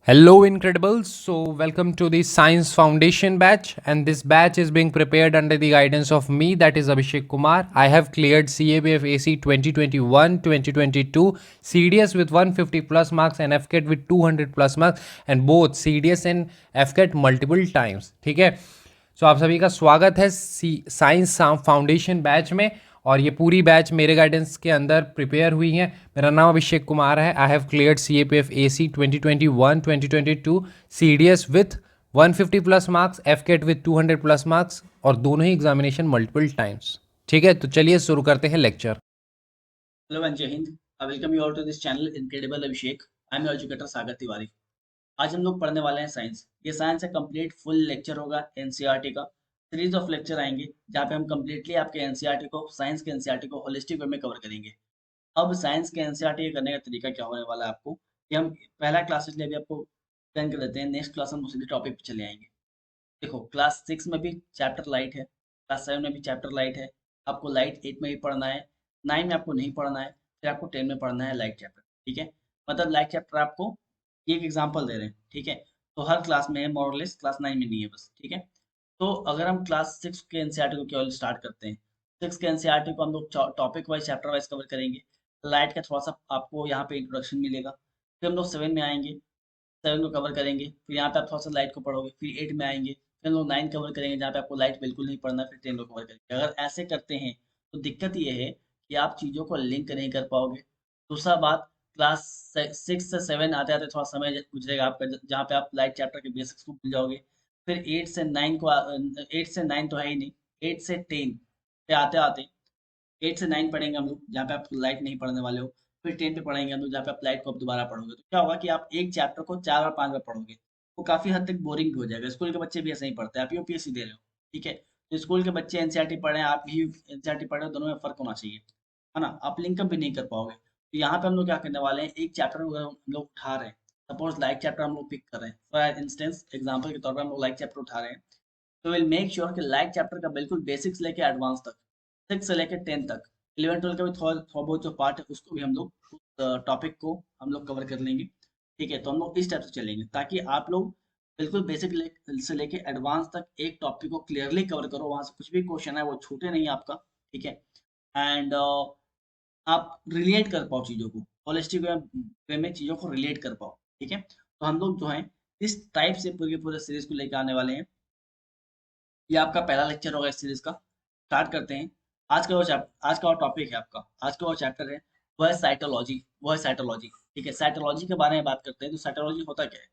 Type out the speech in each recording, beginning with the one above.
Hello, Incredibles. So, welcome to the Science Foundation batch, and this batch is being prepared under the guidance of me, that is Abhishek Kumar. I have cleared CABF AC 2021 2022, CDS with 150 plus marks, and FCAT with 200 plus marks, and both CDS and FCAT multiple times. ठीक है, सो आप सभी का स्वागत है science foundation batch में। और ये पूरी बैच मेरे गाइडेंस के अंदर प्रिपेयर हुई है। मेरा नाम अभिषेक कुमार है। I have cleared CAPF AC 2021 2022 CDS with 150 plus marks, FCAT with 200 plus marks, और दोनों ही एग्जामिनेशन मल्टीपल टाइम्स। ठीक है, तो चलिए शुरू करते हैं lecture. Hello and Jai Hind. I welcome you all to this channel Incredible Abhishek. I am your educator सागर तिवारी। आज हम लोग पढ़ने वाले हैं साइंस। ये साइंस का कंप्लीट फुल लेक्चर होगा एनसीईआरटी का। सीरीज ऑफ लेक्चर आएंगे जहाँ पे हम कंप्लीटली आपके एनसीईआरटी को, साइंस के एनसीईआरटी को होलिस्टिक वे में कवर करेंगे। अब साइंस के एनसीईआरटी करने का तरीका क्या होने वाला है आपको, कि हम पहला क्लास इसलिए भी आपको प्लान कर देते हैं। नेक्स्ट क्लास हम उसी टॉपिक पे चले आएंगे। देखो, क्लास 6 में भी चैप्टर लाइट है, क्लास 7 में भी चैप्टर लाइट है। आपको लाइट 8 में भी पढ़ना है, 9 में आपको नहीं पढ़ना है, फिर आपको 10 में पढ़ना है लाइट चैप्टर। ठीक है, मतलब लाइट चैप्टर आपको एक एग्जांपल दे रहे हैं। ठीक है, तो हर क्लास में है मोरलेस, क्लास 9 में नहीं है बस। ठीक है, तो अगर हम क्लास 6 के एनसीईआरटी को केवल स्टार्ट करते हैं, 6 के एनसीईआरटी को हम लोग topic wise, chapter wise cover करेंगे। लाइट का थोड़ा सा आपको यहाँ पे इंट्रोडक्शन मिलेगा। फिर हम लोग 7 में आएंगे, 7 को कवर करेंगे। फिर यहाँ पे आप थोड़ा सा लाइट को पढ़ोगे। फिर 8 में आएंगे, फिर हम लोग 9 कवर करेंगे जहाँ पे आपको लाइट बिल्कुल नहीं पढ़ना। फिर 10 को कवर करेंगे। अगर ऐसे करते हैं तो दिक्कत ये है कि आप चीज़ों को लिंक नहीं कर पाओगे। दूसरा बात, क्लास 6 से 7 आते आते थोड़ा समय गुजरेगा आपका, जहाँ पे आप लाइट चैप्टर के बेसिक्स को भूल जाओगे। फिर 8 से 9 को 8 से 9 तो है ही नहीं, 8 से 10 पे आते आते 8 से 9 पढ़ेंगे हम लोग जहाँ पे आप लाइट नहीं पढ़ने वाले हो। फिर 10 पे पढ़ेंगे हम लोग जहाँ पे आप लाइट को अब दोबारा पढ़ोगे। तो क्या होगा कि आप एक चैप्टर को 4 और 5 बार पढ़ोगे। वो काफ़ी हद तक बोरिंग भी हो जाएगा। स्कूल के बच्चे भी ऐसे ही पढ़ते हैं। आप यूपीएससी दे रहे हो, ठीक है, तो स्कूल के बच्चे एनसीईआरटी पढ़े हैं, आप भी एनसीईआरटी पढ़े हो, दोनों में फ़र्क होना चाहिए, है ना। आप लिंकअप भी नहीं कर पाओगे। तो यहाँ पे हम लोग क्या करने वाले हैं, एक चैप्टर अगर हम लोग उठा रहे हैं, सपोज लाइट चैप्टर हम लोग पिक कर रहे हैं, फॉर इंस्टेंस एग्जाम्पल के तौर पर हम लोग लाइट चैप्टर उठा रहे हैं, तो विल मेक श्योर कि लाइट चैप्टर का बिल्कुल बेसिक्स लेके एडवांस तक, 6 से लेके 10 तक, 11 12 का भी थोड़ा थोड़ा बहुत जो पार्ट है उसको भी हम लोग, उस टॉपिक को हम लोग कवर कर लेंगे। ठीक है, तो हम लोग इस टाइप से चलेंगे ताकि आप लोग बिल्कुल बेसिक से लेके एडवांस तक एक टॉपिक को क्लियरली कवर करो। वहां से कुछ भी क्वेश्चन है वो छूटे नहीं आपका। ठीक है, एंड आप रिलेट कर पाओ चीज़ों को, होलिस्टिक वे में चीज़ों को रिलेट कर पाओ। ठीक है, तो हम लोग जो है इस टाइप से पूरे पूरे सीरीज को लेकर आने वाले हैं। ये आपका पहला लेक्चर होगा इस सीरीज का। स्टार्ट करते हैं। आज का वो टॉपिक है आपका, आज का वो चैप्टर है, वो है साइटोलॉजी। ठीक है, साइटोलॉजी के बारे में बात करते हैं। तो साइटोलॉजी होता क्या है?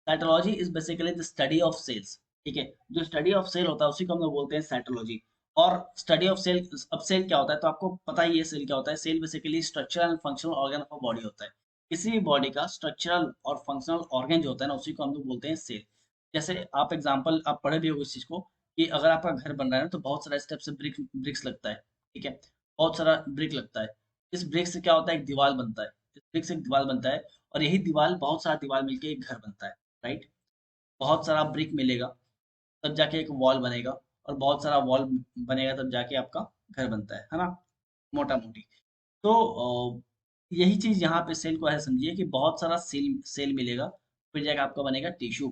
Cytology is basically the study of cells. ठीक है, जो स्टडी ऑफ सेल होता है उसी को हम लोग बोलते हैं साइटोलॉजी। और स्टडी ऑफ सेल, अब सेल क्या होता है तो आपको पता ही है सेल क्या होता है। Cell basically structural and functional organ of body होता है। किसी भी बॉडी का स्ट्रक्चरल और फंक्शनल ऑर्गन जो होता है ना, उसी को हम लोग बोलते हैं सेल। जैसे आप एग्जाम्पल आप पढ़े भी होंगे इस चीज को, कि अगर आपका घर बन रहा है ना, तो बहुत सारा स्टेप से ब्रिक्स लगता है। ठीक है, बहुत सारा ब्रिक लगता है। इस ब्रिक से क्या होता है, एक दीवार बनता है। इस ब्रिक से एक दीवार बनता है, और यही दीवार, बहुत सारा दीवार मिलकर एक घर बनता है। राइट, बहुत सारा ब्रिक मिलेगा तब जाके एक वॉल बनेगा, और बहुत सारा वॉल बनेगा तब जाके आपका घर बनता है ना, मोटा मोटी। तो यही चीज यहाँ पे सेल को ऐसे समझिए कि बहुत सारा सेल सेल मिलेगा, फिर जाके आपका बनेगा टिश्यू।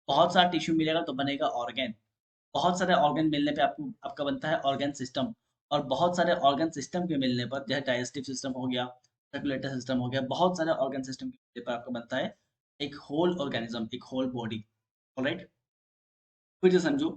बहुत सारा टिश्यू मिलेगा तो बनेगा ऑर्गन। बहुत सारे ऑर्गन मिलने पे आपको आपका बनता है ऑर्गन सिस्टम। और बहुत सारे ऑर्गन सिस्टम के मिलने पर, जैसे डाइजेस्टिव सिस्टम हो गया, सर्कुलेटरी सिस्टम हो गया, बहुत सारे ऑर्गन सिस्टम के मिलने पर आपको बनता है एक होल ऑर्गेनिज्म, एक होल बॉडी। ऑलराइट, फिर से समझो,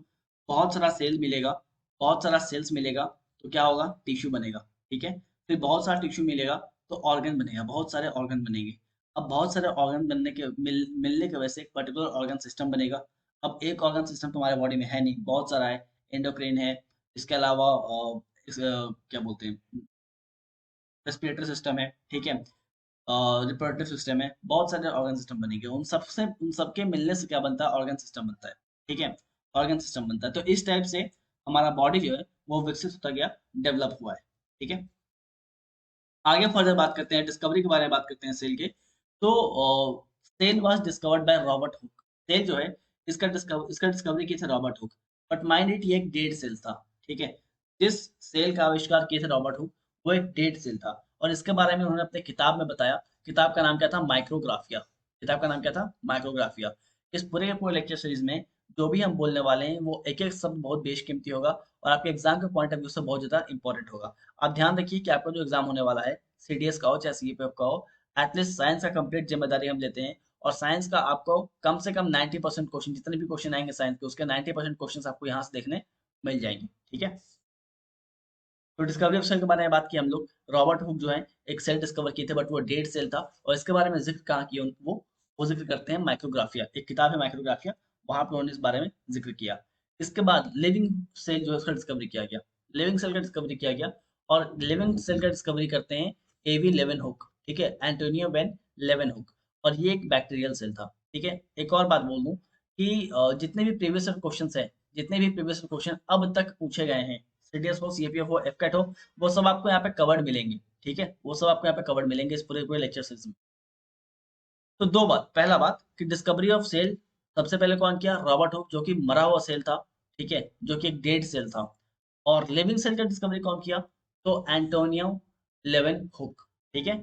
बहुत सारा सेल मिलेगा, बहुत सारा सेल्स मिलेगा, तो क्या होगा, टिश्यू बनेगा। ठीक है, फिर बहुत सारा टिश्यू मिलेगा तो ऑर्गन बनेगा, बहुत सारे ऑर्गन बनेंगे। अब बहुत सारे ऑर्गन बनने के मिलने की वजह से एक पर्टिकुलर ऑर्गन सिस्टम बनेगा। अब एक ऑर्गन सिस्टम तुम्हारे बॉडी में है नहीं, बहुत सारा है। एंडोक्राइन है, इसके अलावा क्या बोलते हैं, रेस्पिरेटरी सिस्टम है। ठीक है, रिप्रोडक्टिव सिस्टम है, बहुत सारे ऑर्गन सिस्टम बनेंगे। उन सबके मिलने से क्या बनता है, ऑर्गन सिस्टम बनता है। ठीक है, ऑर्गन सिस्टम बनता है। तो इस टाइप से हमारा बॉडी जो है वो विकसित होता गया, डेवलप हुआ है। ठीक है, आगे फर्दर बात करते हैं, डिस्कवरी के बारे में बात करते हैं सेल के। तो cell was discovered by Robert Hooke. Cell जो है, इसका डिस्कवरी की थी Robert Hooke. But mind it, ये एक डेड सेल था। ठीक है, जिस सेल का आविष्कार किए थे रॉबर्ट हुक, वो एक डेड सेल था। और इसके बारे में उन्होंने अपने किताब में बताया। किताब का नाम क्या था, माइक्रोग्राफिया। किताब का नाम क्या था? माइक्रोग्राफिया। इस पूरे के पूरे लेक्चर सीरीज में जो भी हम बोलने वाले हैं वो एक एक शब्द बहुत बेशकीमती होगा और आपके एग्जाम के पॉइंट ऑफ व्यू से बहुत ज्यादा इंपॉर्टेंट होगा। आप ध्यान रखिए कि आपका जो एग्जाम होने वाला है, सीडीएस का हो चाहे सीपीएफ का हो, एटलीस्ट साइंस का कंप्लीट जिम्मेदारी हम लेते हैं। और साइंस का आपको कम से कम 90% क्वेश्चन, जितने भी क्वेश्चन आएंगे साइंस के, उसके 90% क्वेश्चन आपको यहाँ से देखने मिल जाएंगे। ठीक है। तो डिस्कवरी ऑफ सेल के बारे में बात की हम लोग। रॉबर्ट हुक जो है एक सेल डिस्कवर किए थे, बट वो डेड सेल था। और इसके बारे में जिक्र कहाँ किया वो जिक्र करते हैं माइक्रोग्राफिया, एक किताब है माइक्रोग्राफिया, वहां पर उन्होंने इस बारे में जिक्र किया। इसके बाद लिविंग सेल जो है उसका डिस्कवरी किया गया, लिविंग सेल का डिस्कवरी किया गया। और लिविंग सेल का डिस्कवरी करते हैं एवी लेवन हुक, ठीक है, एंटोनियो वेन लेवन हुक। और ये एक बैक्टीरियल सेल था। ठीक है। एक और बात बोल दूं कि जितने भी प्रीवियस क्वेश्चन है, जितने भी प्रीवियस क्वेश्चन अब तक पूछे गए हैं, सीडीएस हो, सीएपीएफ हो, एफकेट हो, वो सब आपको यहाँ पे कवर्ड मिलेंगे। ठीक है, वो सब आपको यहाँ पे कवर्ड मिलेंगे इस पूरे पूरे लेक्चर सीरीज में। तो दो बात, पहला बात कि डिस्कवरी ऑफ सेल सबसे पहले कौन किया? रॉबर्ट हुक, जो कि मरा हुआ सेल था। ठीक है, जो कि एक डेड सेल था। और लिविंग सेल का डिस्कवरी कौन किया? तो एंटोनियो लेवन हुक। ठीक है,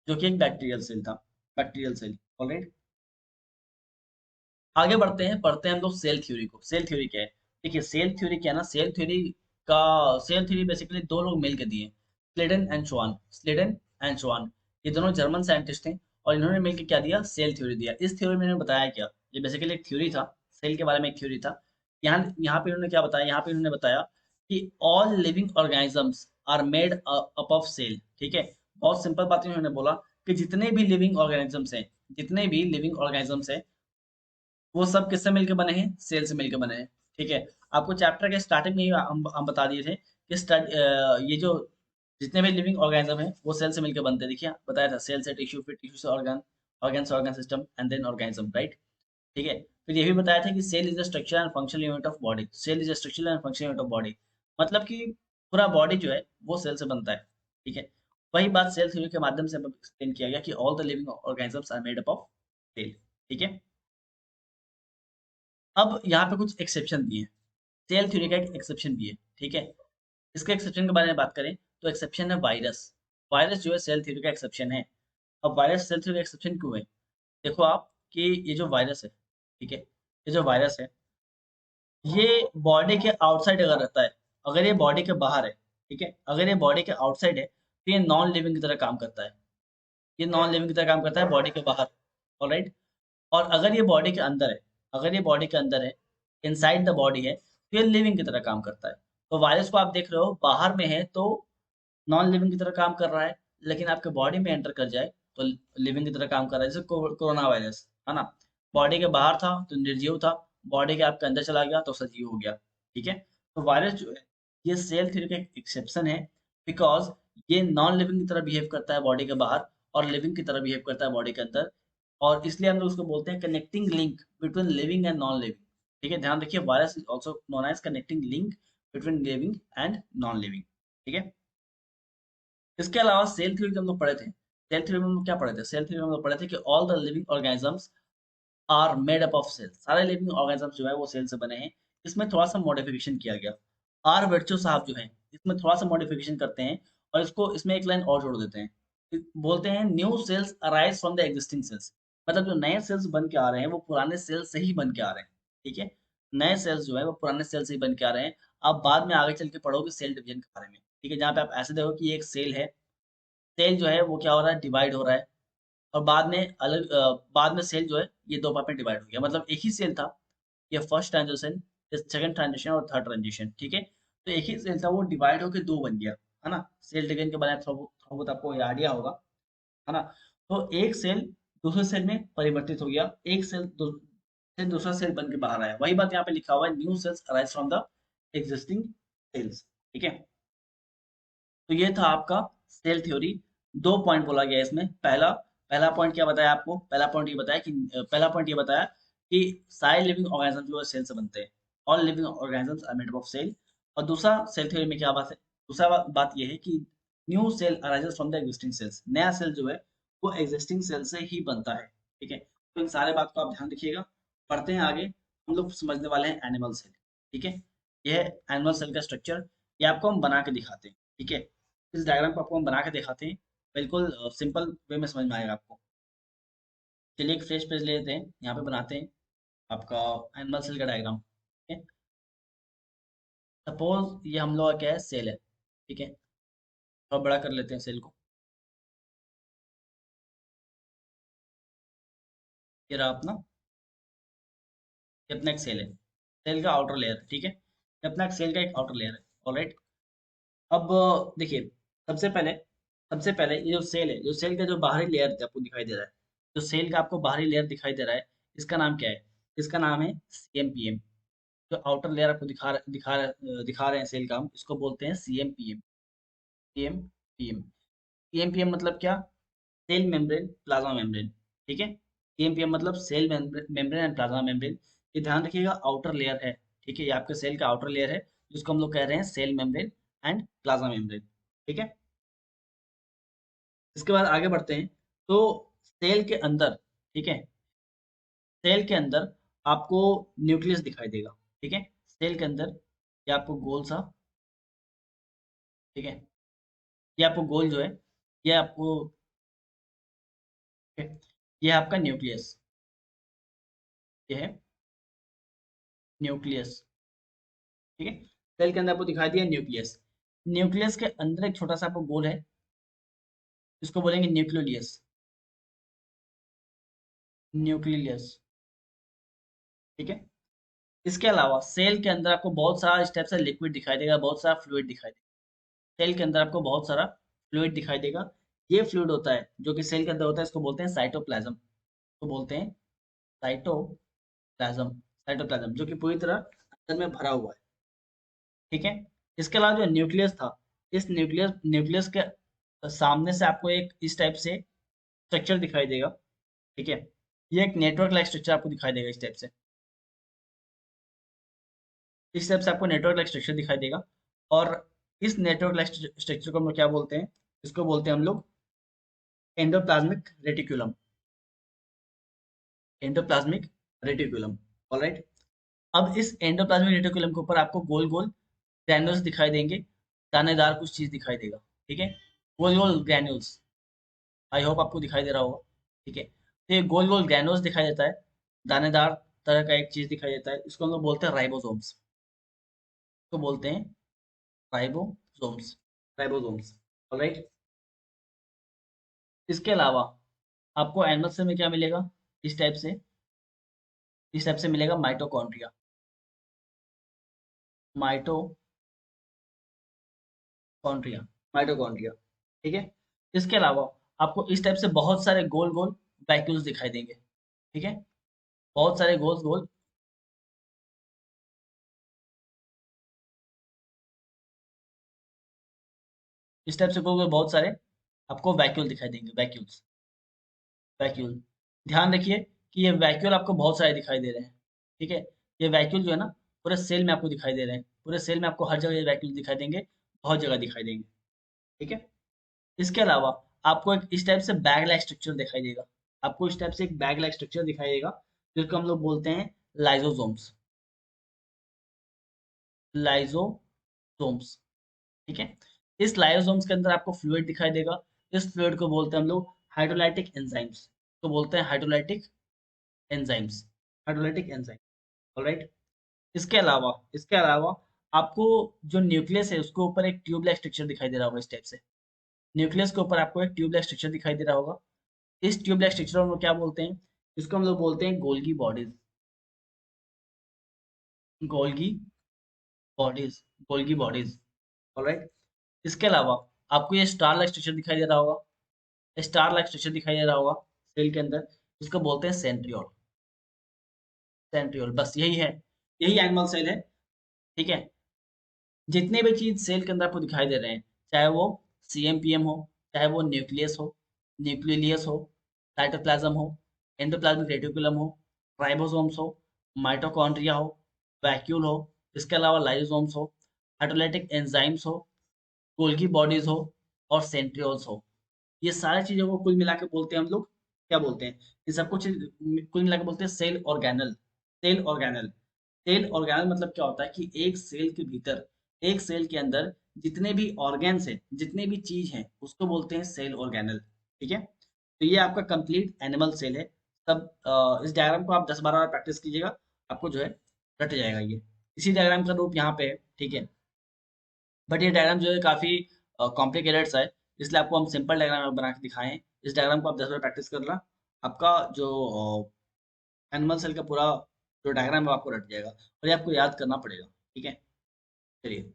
जो कि एक बैक्टीरियल सेल था, बैक्टीरियल सेल। ऑलराइट, आगे बढ़ते हैं, पढ़ते हैं हम लोग सेल थ्योरी को। सेल थ्योरी क्या है? देखिए सेल थ्योरी क्या है ना, का सेल थ्योरी बेसिकली दो लोग मिल के दिए, स्लेडन एंड श्वान। स्लेडन एंड श्वान, ये दोनों जर्मन साइंटिस्ट थे और इन्होंने मिलकर क्या दिया? सेल थ्योरी दिया। इस थ्योरी में इन्होंने बताया क्या? ये बेसिकली एक थ्योरी था, सेल के बारे में एक थ्योरी था। यहाँ यहाँ पे इन्होंने क्या बताया? यहाँ पे इन्होंने बताया कि all living organisms are made up of cell. ठीक है, बहुत सिंपल बात इन्होंने बोला कि जितने भी लिविंग ऑर्गेनिजम्स हैं, जितने भी लिविंग ऑर्गेनिजम्स हैं, वो सब किससे मिलकर बने हैं? सेल से मिलकर बने हैं। ठीक है, आपको चैप्टर के स्टार्टिंग में ही हम बता दिए थे कि ये जो जितने भी लिविंग ऑर्गेनिज्म है वो सेल से मिलकर बनते हैं। देखिए बताया था, सेल से टिश्यू, फिर टिश्यू से ऑर्गन, ऑर्गन से organ system, and then organism, right. ठीक है, फिर ये भी बताया था कि cell is the structure and functional unit of body. Cell is the structure and functional unit of body, मतलब कि पूरा बॉडी जो है वो सेल से बनता है। ठीक है, वही बात सेल थ्योरी के माध्यम से एक्सप्लेन किया गया कि all the living organisms are made up of cell. ठीक है, अब यहाँ पे कुछ एक्सेप्शन दिए हैं। सेल थ्योरी का एक एक्सेप्शन भी है। ठीक है, इसके एक्सेप्शन के बारे में बात करें तो एक्सेप्शन है वायरस। वायरस जो है सेल थ्योरी का एक्सेप्शन है। अब वायरस सेल थ्योरी का एक्सेप्शन क्यों है? देखो आप कि ये जो वायरस है, ठीक है, ये जो वायरस है, ये बॉडी के आउटसाइड अगर रहता है, अगर ये बॉडी के बाहर है, ठीक है, अगर ये बॉडी के आउटसाइड है तो ये नॉन लिविंग की तरह काम करता है। ये नॉन लिविंग की तरह काम करता है बॉडी के बाहर। ऑलराइट, और अगर ये बॉडी के अंदर है, अगर ये बॉडी के अंदर है, इनसाइड द बॉडी है, तो ये लिविंग की तरह काम करता है। तो वायरस को आप देख रहे हो बाहर में है तो नॉन लिविंग की तरह काम कर रहा है, लेकिन आपके बॉडी में एंटर कर जाए तो लिविंग की तरह काम कर रहा है। जैसे कोरोना वायरस है ना, बॉडी के बाहर था तो निर्जीव था, बॉडी के आपके अंदर चला गया तो सजीव हो गया। ठीक है, तो वायरस जो है ये सेल थ्योरी का एक एक्सेप्शन है, बिकॉज ये नॉन लिविंग की तरह बिहेव करता है बॉडी के बाहर और लिविंग की तरह बिहेव करता है बॉडी के अंदर। और इसलिए हम लोग उसको बोलते हैं connecting link between living and non living. ठीक है, ध्यान रखिए, virus is also known as connecting link between living and non living. ठीक है, इसके अलावा सेल थ्योरी हम लोग पढ़े थे। सेल थ्योरी में हम लोग क्या पढ़े थे? सेल थ्योरी में हम लोग पढ़े थे कि all the living organisms are made up of cell. सारे लिविंग ऑर्गेनिजम्स जो है वो सेल से बने हैं। इसमें थोड़ा सा मॉडिफिकेशन किया गया। आर वर्चो साहब जो है इसमें थोड़ा सा मॉडिफिकेशन करते हैं और इसको इसमें एक लाइन और जोड़ देते हैं। बोलते हैं new sales arise from the existing sales. मतलब जो नए सेल्स बन के आ रहे हैं वो पुराने सेल से ही बन के आ रहे हैं। ठीक है, नए सेल्स जो है वो पुराने सेल से ही बन के आ रहे हैं। आप बाद में आगे चल के पढ़ोगे सेल डिवीजन के बारे में। ठीक है, जहाँ पे आप ऐसे देखो कि एक सेल है, सेल जो है वो क्या हो रहा है? डिवाइड हो रहा है। और बाद में सेल जो है ये दो पार्ट में डिवाइड हो गया, मतलब एक ही सेल था, ये फर्स्ट ट्रांजिशन, सेकंड ट्रांजिशन और थर्ड ट्रांजिशन। ठीक है, तो एक ही सेल था वो डिवाइड होकर दो बन गया, है ना। सेल डिवीजन के बारे में थोड़ा बहुत आपको आइडिया होगा, है ना। तो एक सेल दूसरे सेल में परिवर्तित हो गया, एक से दूसरा सेल बन के बाहर आया। वही बात यहाँ पे लिखा हुआ है, new sales arise from the existing sales. ठीक है, तो ये था आपका सेल थ्योरी। दो पॉइंट बोला गया इसमें। पहला पहला पॉइंट क्या बताया आपको? पहला पॉइंट ये बताया कि सारे लिविंग ऑर्गेनिज्म जो है सेल से बनते हैं। All living organisms are made of cell. और दूसरा सेल थ्योरी में क्या बात है? दूसरा बात ये है कि new cell arises from the existing cells. नया सेल जो है वो एग्जिस्टिंग सेल से ही बनता है। ठीक है, तो इन सारे बात को आप ध्यान रखिएगा। पढ़ते हैं आगे, हम लोग समझने वाले हैं एनिमल सेल। ठीक है, यह है एनिमल सेल का स्ट्रक्चर। ये आपको हम बना के दिखाते हैं। ठीक है, इस डायग्राम को आपको हम बना के दिखाते हैं, बिल्कुल सिंपल वे में समझ में आएगा आपको। चलिए एक फ्रेश पेज ले लेते हैं, यहाँ पे बनाते हैं आपका एनिमल सेल का डायग्राम। ठीक है, सपोज ये हम लोग का क्या है, सेल है। ठीक है, थोड़ा बड़ा कर लेते हैं सेल को। ये रहा अपना, ये अपना एक सेल है, सेल का आउटर लेयर। ठीक है, ये अपना एक सेल का एक आउटर लेयर है। ऑलराइट, अब देखिए, सबसे पहले ये जो सेल है, जो सेल का जो बाहरी लेयर आपको दिखाई दे रहा है, जो सेल का आपको बाहरी लेयर दिखाई दे रहा है, इसका नाम क्या है? इसका नाम है CMPM। जो आउटर लेयर आपको दिखा रहे हैं सेल का, हम इसको बोलते हैं CMPM। CMPM, CMPM मतलब क्या? Cell membrane plasma membrane. ठीक है, CMPM मतलब cell membrane and plasma membrane. ये ध्यान रखिएगा, आउटर लेयर है। ठीक है, ये आपके सेल का आउटर लेयर है, जिसको हम लोग कह रहे हैं cell membrane and plasma membrane. ठीक है, इसके बाद आगे बढ़ते हैं। तो सेल के अंदर, ठीक है, सेल के अंदर आपको न्यूक्लियस दिखाई देगा। ठीक है, सेल के अंदर ये आपको गोल सा, ठीक है, ये आपको गोल जो है, ये आपको, ठीक है, ये है आपका न्यूक्लियस, ये है न्यूक्लियस। ठीक है, सेल के अंदर आपको दिखाई दिया न्यूक्लियस। न्यूक्लियस के अंदर एक छोटा सा आपको गोल है, इसको बोलेंगे न्यूक्लियस। न्यूक्लियस, ठीक है। इसके अलावा सेल के अंदर आपको बहुत सारा इस टाइप से लिक्विड दिखाई देगा, बहुत सारा फ्लूइड दिखाई देगा। सेल के अंदर आपको बहुत सारा फ्लूइड दिखाई देगा। ये फ्लूइड होता है जो कि सेल के अंदर होता है, इसको बोलते हैं साइटोप्लाज्म। तो बोलते हैं साइटोप्लाज्म। साइटोप्लाज्म जो कि पूरी तरह अंदर में भरा हुआ है। ठीक है, इसके अलावा जो न्यूक्लियस था, इस न्यूक्लियस न्यूक्लियस के सामने से आपको एक इस टाइप से स्ट्रक्चर दिखाई देगा। ठीक है, ये एक नेटवर्क लाइक स्ट्रक्चर आपको दिखाई देगा इस टाइप से। इस टाइप से आपको नेटवर्क लाइक स्ट्रक्चर दिखाई देगा। और इस नेटवर्क लाइक स्ट्रक्चर को हम लोग क्या बोलते हैं? इसको बोलते हैं हम लोग endoplasmic reticulum. Endoplasmic reticulum. Alright, अब इस एंडोप्लाज्मिक रेटिकुलम के ऊपर आपको गोल गोल ग्रैन्यूल्स दिखाई देंगे, दानेदार कुछ चीज दिखाई देगा। ठीक है, गोल गोल ग्रैन्यूल्स, आई होप आपको दिखाई दे रहा होगा। ठीक है, तो ये गोल गोल ग्रैन्यूल्स दिखाई देता है, दानेदार तरह का एक चीज दिखाई देता है, इसको हम लोग बोलते हैं राइबोसोम्स। तो बोलते हैं राइबोसोम्स, राइबोसोम्स। ऑलराइट, इसके अलावा आपको एनिमल सेल में क्या मिलेगा? इस टाइप से, इस टाइप से मिलेगा माइटोकॉन्ड्रिया। Mitochondria, mitochondria. ठीक है, इसके अलावा आपको इस टाइप से बहुत सारे गोल गोल वैक्यूल्स दिखाई देंगे। ठीक है, बहुत सारे गोल गोल, इस टाइप से गोल गोल बहुत सारे आपको वैक्यूल दिखाई देंगे, वैक्यूल्स, वैक्यूल। ध्यान रखिए कि ये वैक्यूल आपको बहुत सारे दिखाई दे रहे हैं। ठीक है, ये वैक्यूल जो है ना, पूरे सेल में आपको दिखाई दे रहे हैं, पूरे सेल में आपको हर जगह ये वैक्यूल दिखाई देंगे, बहुत जगह दिखाई देंगे। ठीक है, इसके अलावा आपको एक इस टाइप से बैग लाइक स्ट्रक्चर दिखाई देगा। आपको इस टाइप से एक बैग लाइक स्ट्रक्चर दिखाई देगा, जिसको हम लोग बोलते हैं लाइजोसोम्स। लाइजोसोम्स, ठीक है, इस लाइजोसोम्स के अंदर आपको फ्लूइड दिखाई देगा। इस फ्लूइड को बोलते हैं हम लोग हाइड्रोलाइटिक एंजाइम्स। तो बोलते हैं hydrolytic enzymes, hydrolytic enzyme. Alright, इसके अलावा आपको जो न्यूक्लियस है उसके ऊपर एक ट्यूब लाइक स्ट्रक्चर दिखाई दे रहा होगा इस टाइप से। न्यूक्लियस के ऊपर आपको एक ट्यूब लाइक स्ट्रक्चर दिखाई दे रहा होगा। इस ट्यूब लाइक स्ट्रक्चर को हम लोग क्या बोलते हैं? इसको हम लोग बोलते हैं Golgi bodies. Golgi bodies, Golgi bodies. Alright, इसके अलावा आपको ये स्टार लाइक स्ट्रक्चर दिखाई दे रहा होगा, स्टार लाइक स्ट्रक्चर दिखाई दे रहा होगा सेल के अंदर, इसको बोलते हैं सेंट्रियोल। सेंट्रियोल, बस यही है, यही एनिमल सेल है। ठीक है, जितने भी चीज सेल के अंदर आपको दिखाई दे रहे हैं, चाहे वो CMPM हो, चाहे वो न्यूक्लियस हो, न्यूक्लियस हो, साइटोप्लाज्म हो, एंडोप्लाज्मिक रेटिकुलम हो, राइबोसोम्स हो, माइटोकॉन्ड्रिया हो, वैक्यूल हो, इसके अलावा लाइसोसोम्स हो, हाइड्रोलाइटिक एंजाइम्स हो, गोल्गी बॉडीज हो, और सेंट्रियोल्स हो, ये सारी चीजों को कुल मिला के बोलते हैं हम लोग, क्या बोलते हैं? ये सब कुछ कुल मिला के बोलते हैं cell organelle. Cell organelle, cell organelle मतलब क्या होता है कि एक सेल के भीतर, एक सेल के अंदर जितने भी ऑर्गेन्स हैं, जितने भी चीज हैं, उसको बोलते हैं सेल ऑर्गेनल। ठीक है, तो ये आपका कंप्लीट एनिमल सेल है। इस डायग्राम को आप 10-12 बार प्रैक्टिस कीजिएगा, आपको जो है रट जाएगा ये। इसी डायग्राम का रूप यहाँ पे है, ठीक है। बट ये डायग्राम जो है काफ़ी कॉम्प्लिकेटेड सा है, इसलिए आपको हम सिंपल डायग्राम बना के दिखाए हैं। इस डायग्राम को आप 10 बार प्रैक्टिस करना, आपका जो एनिमल सेल का पूरा जो डायग्राम है वो आपको रट जाएगा, और ये आपको याद करना पड़ेगा, ठीक है। चलिए,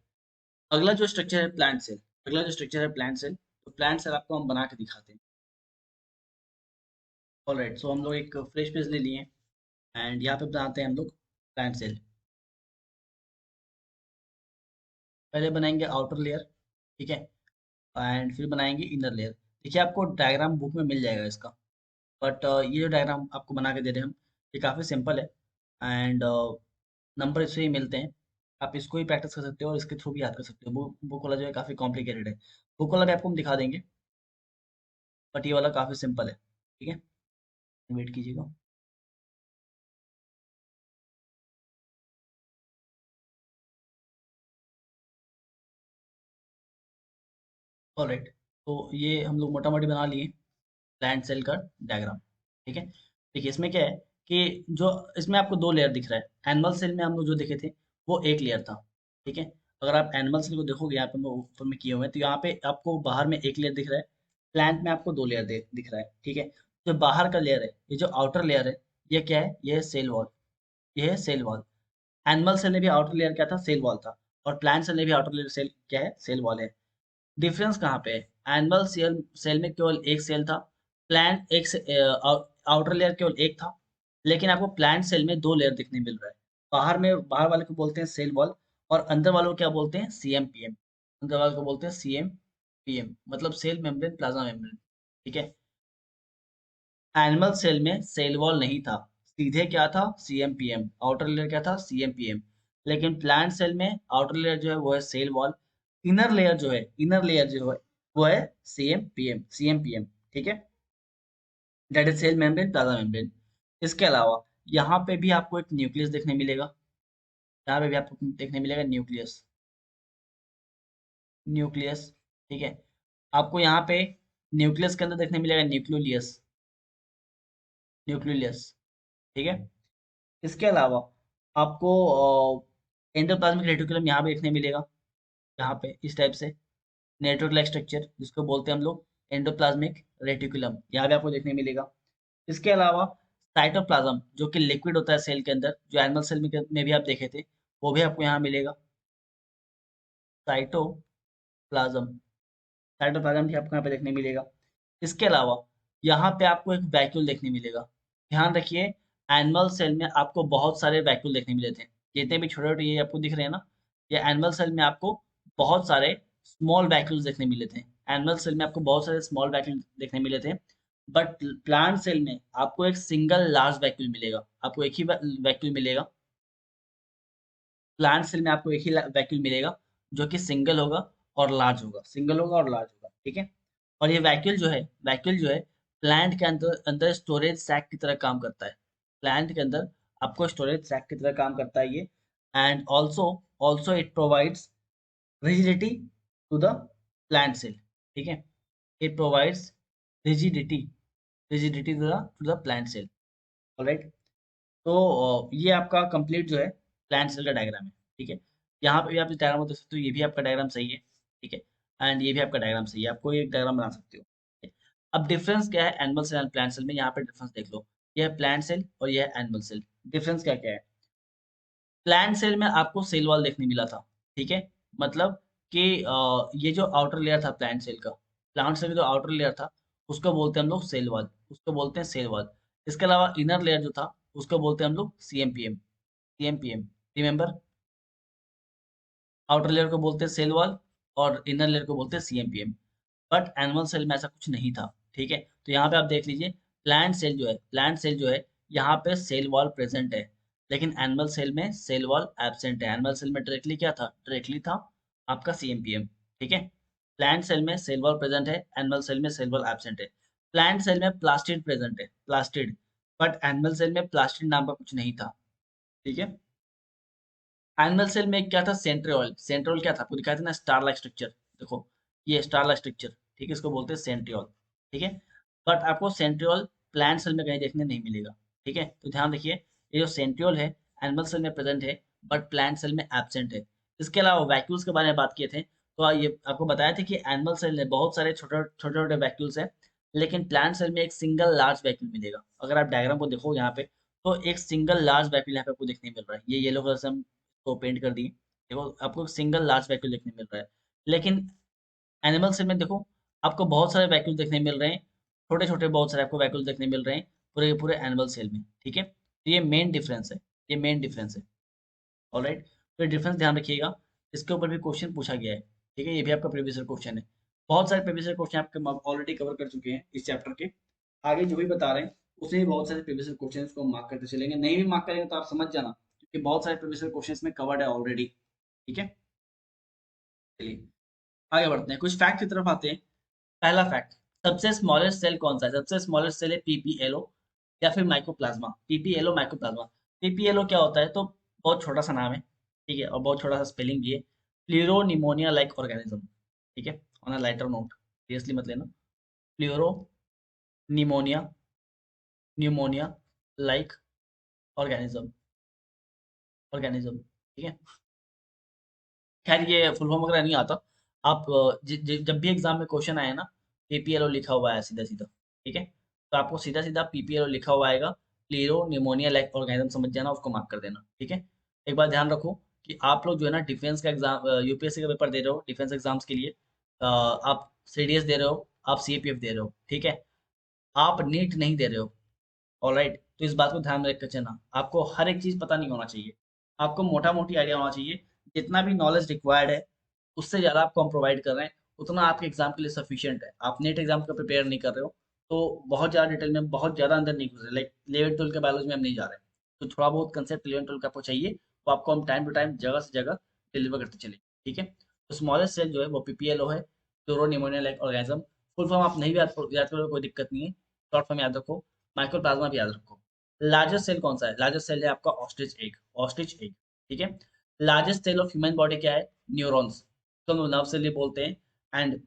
अगला जो स्ट्रक्चर है प्लांट सेल। अगला जो स्ट्रक्चर है प्लांट सेल, तो प्लांट सेल आपको हम बना के दिखाते हैं। ऑलराइट, सो हम लोग एक फ्रेश पेज ले लिए एंड यहाँ पे बनाते हैं हम लोग प्लांट सेल। पहले बनाएंगे आउटर लेयर, ठीक है, एंड फिर बनाएंगे इनर लेयर। देखिए, आपको डायग्राम बुक में मिल जाएगा इसका, बट ये जो डायग्राम आपको बना के दे रहे हैं हम, ये काफ़ी सिंपल है एंड नंबर इससे ही मिलते हैं। आप इसको ही प्रैक्टिस कर सकते हो और इसके थ्रू भी याद कर सकते हो। बुक वाला जो है काफ़ी कॉम्प्लिकेटेड है, बुक वाला भी आपको हम दिखा देंगे, बट ये वाला काफ़ी सिंपल है, ठीक है। वेट कीजिएगा। ऑलराइट, तो ये हम लोग मोटा मोटी बना लिए प्लांट सेल का डायग्राम, ठीक है। देखिए, इसमें क्या है कि जो इसमें आपको दो लेयर दिख रहा है। एनिमल सेल में हम लोग जो देखे थे वो एक लेयर था, ठीक है। अगर आप एनिमल सेल को देखोगे, यहाँ पे मैं ऊपर में किए हुए हैं, तो यहाँ पे आपको बाहर में एक लेयर दिख रहा है, प्लांट में आपको दो लेयर दिख रहा है, ठीक है। जो बाहर का लेयर है, ये जो आउटर लेयर है, ये क्या है? ये है सेल वॉल, ये है सेल वॉल। एनिमल सेल में भी आउटर लेयर क्या था? सेल वॉल था। और प्लांट सेल में भी आउटर लेयर सेल क्या है? सेल वॉल है। डिफरेंस कहाँ पे है? एनिमल सेल सेल में केवल एक सेल था, प्लांट एक आउटर लेयर केवल एक था, लेकिन आपको प्लांट सेल में दो लेयर दिखने मिल रहा है। बाहर वाले को बोलते हैं सेल वॉल, और अंदर वालों को क्या बोलते हैं? सीएमपीएम। अंदर वाले को बोलते हैं सीएमपीएम, मतलब सेल मेम्ब्रेन प्लाज्मा मेम्ब्रेन, ठीक है। एनिमल सेल में सेल वॉल नहीं था, सीधे क्या था? सीएमपीएम। आउटर लेयर क्या था? सीएमपीएम। लेकिन प्लांट सेल में आउटर लेयर जो है वो है सेल वॉल, इनर लेयर जो है वो है सीएमपीएम, ठीक है। That is cell membrane plasma membrane. इसके अलावा यहाँ पे भी आपको एक न्यूक्लियस देखने मिलेगा, यहाँ पे भी आपको देखने मिलेगा न्यूक्लियस, न्यूक्लियस, ठीक है। आपको यहाँ पे न्यूक्लियस के अंदर देखने मिलेगा न्यूक्लियोलियस, न्यूक्लियोलियस, ठीक है। इसके अलावा आपको एंडोप्लाज्मिक रेटिकुलम यहाँ पे देखने मिलेगा, यहाँ पे इस टाइप से नेटवर्क लाइक स्ट्रक्चर, जिसको बोलते हैं हम लोग एंडोप्लाज्मिक रेटिकुलम, यहाँ पे आपको देखने मिलेगा। इसके अलावा साइटोप्लाज्म, जो कि लिक्विड होता है सेल के अंदर, जो एनिमल सेल में भी आप देखे थे, वो भी आपको यहाँ मिलेगा। साइटोप्लाज्म, साइटोप्लाज्म भी आपको यहाँ पे देखने मिलेगा। इसके अलावा यहाँ पे आपको एक वैक्यूल देखने मिलेगा। ध्यान रखिए, एनिमल सेल में आपको बहुत सारे वैक्यूल देखने मिले थे, जितने भी छोटे छोटे ये आपको दिख रहे हैं ना, ये एनिमल सेल में आपको बहुत सारे स्मॉल वैक्यूल्स देखने मिले थे। एनिमल सेल में आपको बहुत सारे स्मॉल वैक्यूल देखने मिले थे, बट प्लांट सेल में आपको एक सिंगल लार्ज वैक्यूल मिलेगा, आपको एक ही वैक्यूल मिलेगा। प्लांट सेल में आपको एक ही वैक्यूल मिलेगा, जो कि सिंगल होगा और लार्ज होगा, सिंगल होगा और लार्ज होगा, ठीक है। और ये वैक्यूल जो है प्लांट के अंदर अंदर स्टोरेज सैक की तरह काम करता है। प्लांट के अंदर आपको स्टोरेज सैक की तरह काम करता है ये। And also also it provides rigidity to the plant cell, ठीक है। It provides rigidity rigidity to the plant cell, alright. तो ये आपका कंप्लीट जो है प्लांट सेल का डायग्राम है, ठीक है। यहाँ पे भी आप इस डायग्राम को देख सकते हो, ये भी आपका डायग्राम सही है, ठीक है। एंड ये भी आपका डायग्राम सही है, आपको एक डायग्राम बना सकते हो, ठीक है? अब डिफरेंस क्या है animal cell and plant cell में? यहाँ पे डिफरेंस देख लो, ये है प्लांट सेल और ये है एनिमल सेल। डिफरेंस क्या क्या है? प्लांट सेल में आपको सेल वॉल देखने मिला था, ठीक है। मतलब कि ये जो आउटर लेयर था प्लांट सेल का, प्लांट सेल का जो आउटर लेयर था, उसको बोलते हैं हम लोग सेल वॉल, उसको बोलते हैं सेल वॉल। इसके अलावा इनर लेयर जो था, उसको बोलते हैं हम लोग सीएमपीएम, सीएमपीएम, रिमेंबर। आउटर लेयर को बोलते हैं सेल वॉल और इनर लेयर को बोलते हैं सीएमपीएम। बट एनिमल सेल में ऐसा कुछ नहीं था, ठीक है। तो यहाँ पे आप देख लीजिए, प्लांट सेल जो है यहाँ पे सेल वॉल प्रेजेंट है, लेकिन एनिमल सेल में सेल वॉल एब्सेंट है। एनिमल सेल में डायरेक्टली क्या था? डायरेक्टली था आपका सीएमपीएम, ठीक है। प्लांट सेल में सेल वॉल प्रेजेंट है, एनिमल सेल में सेल वॉल एब्सेंट है। प्लांट सेल में प्लास्टिड प्रेजेंट है, प्लास्टिड, बट एनिमल सेल में प्लास्टिड नाम का कुछ नहीं था, ठीक है। एनिमल सेल में क्या था? सेंट्रियोल। सेंट्रियोल क्या था? आपको दिखाया था ना, स्टार लाइक स्ट्रक्चर। देखो, ये स्टार लाइक स्ट्रक्चर, ठीक है, इसको बोलते हैं सेंट्रियोल, ठीक है। बट आपको सेंट्रियोल प्लांट सेल में कहीं देखने नहीं मिलेगा। ठीक है, तो ध्यान रखिए, ये जो सेंट्रियोल है एनिमल सेल में प्रेजेंट है बट प्लांट सेल में एब्सेंट है। इसके अलावा वैक्यूल्स के बारे में बात किए थे, तो ये आपको बताया था कि एनिमल सेल में बहुत सारे छोटे छोटे छोटे वैक्यूल्स हैं, लेकिन प्लांट सेल में एक सिंगल लार्ज वैक्यूल मिलेगा। अगर आप डायग्राम को देखो यहाँ पे, तो एक सिंगल लार्ज वैक्यूल यहाँ पे आपको देखने मिल रहा है। ये येलो कलर से हम इसको पेंट कर दिए, देखो आपको सिंगल लार्ज वैक्यूल देखने मिल रहा है। लेकिन एनिमल सेल में देखो, आपको बहुत सारे वैक्यूल देखने मिल रहे हैं, छोटे छोटे बहुत सारे आपको वैक्यूल देखने मिल रहे हैं पूरे पूरे एनिमल सेल में। ठीक है, तो ये मेन डिफरेंस है, ये मेन डिफरेंस है। ऑलराइट, तो ये डिफरेंस ध्यान रखिएगा, इसके ऊपर भी क्वेश्चन पूछा गया है। ठीक है, ये भी आपका प्रीवियस ईयर क्वेश्चन है। बहुत सारे प्रीवियस ईयर क्वेश्चन आपके ऑलरेडी कवर कर चुके हैं इस चैप्टर के। आगे जो भी बता रहे हैं उसमें भी बहुत सारे प्रीवियस ईयर क्वेश्चन को मार्क करते चलेंगे। नहीं भी मार्क करेंगे तो आप समझ जाना, क्योंकि बहुत सारे प्रीवियस ईयर क्वेश्चन में कवर्ड है ऑलरेडी। ठीक है, चलिए आगे बढ़ते हैं, कुछ फैक्ट की तरफ आते हैं। पहला फैक्ट, सबसे स्मॉलेस्ट सेल कौन सा है? सबसे स्मॉलेस्ट सेल है पीपीएलओ या फिर माइकोप्लाज्मा। PPLO mycoplasma. पीपीएलओ क्या होता है? तो बहुत छोटा सा नाम है, ठीक है, और बहुत छोटा सा स्पेलिंग भी है। Pleuro pneumonia like organism. ठीक है, on a lighter note, seriously मत लेना। Pleuro pneumonia, pneumonia like organism, organism. ठीक है, खैर ये फुल फॉर्म वगैरह नहीं आता। आप जब भी एग्जाम में क्वेश्चन आए ना, पीपीएलओ लिखा हुआ है सीधा सीधा, ठीक है, तो आपको सीधा सीधा पीपीएलओ लिखा हुआ आएगा, प्लीरो निमोनिया लाइक ऑर्गेनिज्म समझ जाना, उसको मार्क कर देना। ठीक है, एक बात ध्यान रखो कि आप लोग जो है ना डिफेंस का एग्जाम, यूपीएससी का पेपर दे रहे हो, डिफेंस एग्जाम्स के लिए आप सीडीएस दे रहे हो, आप सीएपीएफ दे रहे हो, ठीक है, आप नीट नहीं दे रहे हो। ऑलराइट, तो इस बात को ध्यान में रखकर चलना, आपको हर एक चीज पता नहीं होना चाहिए, आपको मोटा मोटी आइडिया होना चाहिए। जितना भी नॉलेज रिक्वायर्ड है उससे ज़्यादा आपको हम प्रोवाइड कर रहे हैं, उतना आपके एग्जाम के लिए सफिशियंट है। आप नेट एग्जाम का प्रिपेयर नहीं कर रहे हो, तो बहुत ज़्यादा डिटेल में, बहुत ज़्यादा अंदर नहीं घुस रहे, लाइक 11 12 के बायोलॉजी में हम नहीं जा रहे हैं। तो थोड़ा बहुत कंसेप्ट 11 12 का आपको चाहिए, वो आपको हम टाइम टू टाइम जगह से जगह डिलीवर करते चले। ठीक है, तो स्मॉलेस्ट सेल जो है वो पीपीएलओ है, pleuropneumonia like organism. Full form आप नहीं भी याद करो कोई दिक्कत नहीं है, शॉर्ट फॉर्म याद रखो, माइक्रोप्लाज्मा भी याद रखो। लार्जेस्ट सेल कौन सा है? लार्जेस्ट सेल है आपका ऑस्ट्रिच एग, ऑस्ट्रिच एग। ठीक है, largest cell of human body क्या है? न्यूरॉन्स, तो हम नर्व सेल बोलते हैं। And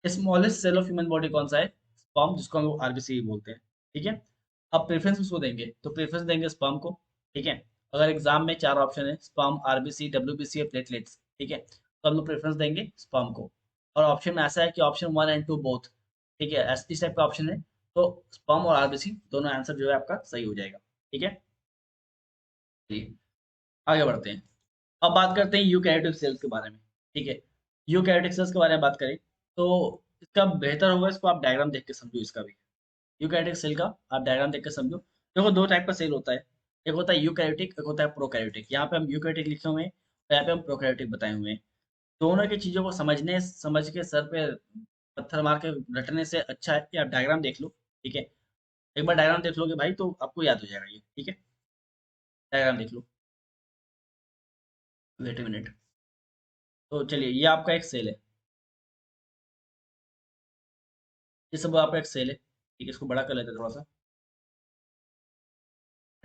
smallest cell of human body कौन सा है? स्पर्म, जिसको हम आरबीसी बोलते हैं। ठीक है, अब प्रेफरेंस किसको देंगे? तो प्रेफरेंस देंगे स्पर्म को। ठीक है, अगर एग्जाम में 4 ऑप्शन है, स्पर्म, आरबीसी, डब्ल्यूबीसी या प्लेटलेट्स, ठीक है, तो हम लोग प्रेफरेंस देंगे स्पर्म को। और ऑप्शन में ऐसा है कि ऑप्शन 1 एंड 2 बोथ, ठीक है, इस टाइप का ऑप्शन है, तो स्पर्म और आरबीसी दोनों आंसर जो है आपका सही हो जाएगा। ठीक है, चलिए आगे बढ़ते हैं। अब बात करते हैं यूकैरियोटिक सेल्स के बारे में। ठीक है, यूकैरियोटिक सेल्स के बारे में बात करें तो इसका बेहतर होगा इसको आप डायग्राम देख के समझो इसका भी। यूकैरियोटिक सेल का आप डायग्राम देख के समझो। देखो दो टाइप का सेल होता है, एक होता है यूकैरियोटिक, एक होता है प्रोकैरियोटिक। यहाँ पे हम यूकैरियोटिक लिखे हुए हैं और यहाँ पे हम प्रोकैरियोटिक बताए हुए हैं। दोनों की चीजों को समझ के सर पे पत्थर मार के रटने से अच्छा है कि आप डायग्राम देख लो। ठीक है, एक बार डायग्राम देख लोगे भाई तो आपको याद हो जाएगा ये। ठीक है, डायग्राम देख लो, वेट अ मिनट। तो चलिए, ये आपका एक सेल है, ये सब आपका एक सेल है। ठीक है, इसको बड़ा कर लेते हैं थोड़ा सा।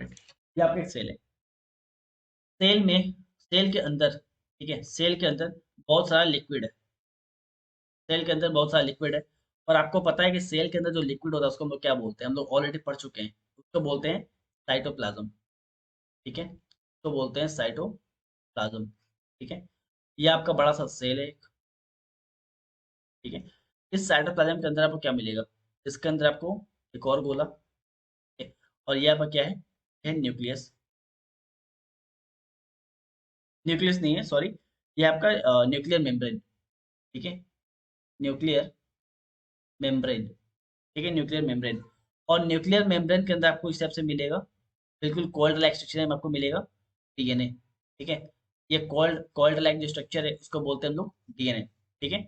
ये आपका एक सेल है, सेल में, सेल के अंदर, ठीक है, सेल के अंदर बहुत सारा लिक्विड है, सेल के अंदर बहुत सारा लिक्विड है। और आपको पता है कि सेल के अंदर जो लिक्विड होता है उसको हम लोग क्या बोलते हैं? हम लोग ऑलरेडी पढ़ चुके हैं, उसको बोलते हैं साइटोप्लाज्म। ठीक है, तो बोलते हैं साइटोप्लाज्म। ठीक है, ये आपका बड़ा सा सेल है एक। ठीक है, इस साइटोप्लाज्म के अंदर आपको क्या मिलेगा? इसके अंदर आपको एक और गोला, ठीक है, और ये आपका क्या है न्यूक्लियस। न्यूक्लियस नहीं है, सॉरी, ये आपका न्यूक्लियर मेम्ब्रेन। ठीक है, न्यूक्लियर मेम्ब्रेन, ठीक है, न्यूक्लियर मेम्ब्रेन। और न्यूक्लियर मेम्ब्रेन के अंदर आपको इस टाइप से मिलेगा, बिल्कुल कोल्ड लाइक स्ट्रक्चर में आपको मिलेगा डीएनए। ठीक है, ये कोल्ड लाइक जो स्ट्रक्चर है उसको बोलते हैं हम लोग डीएनए। ठीक है,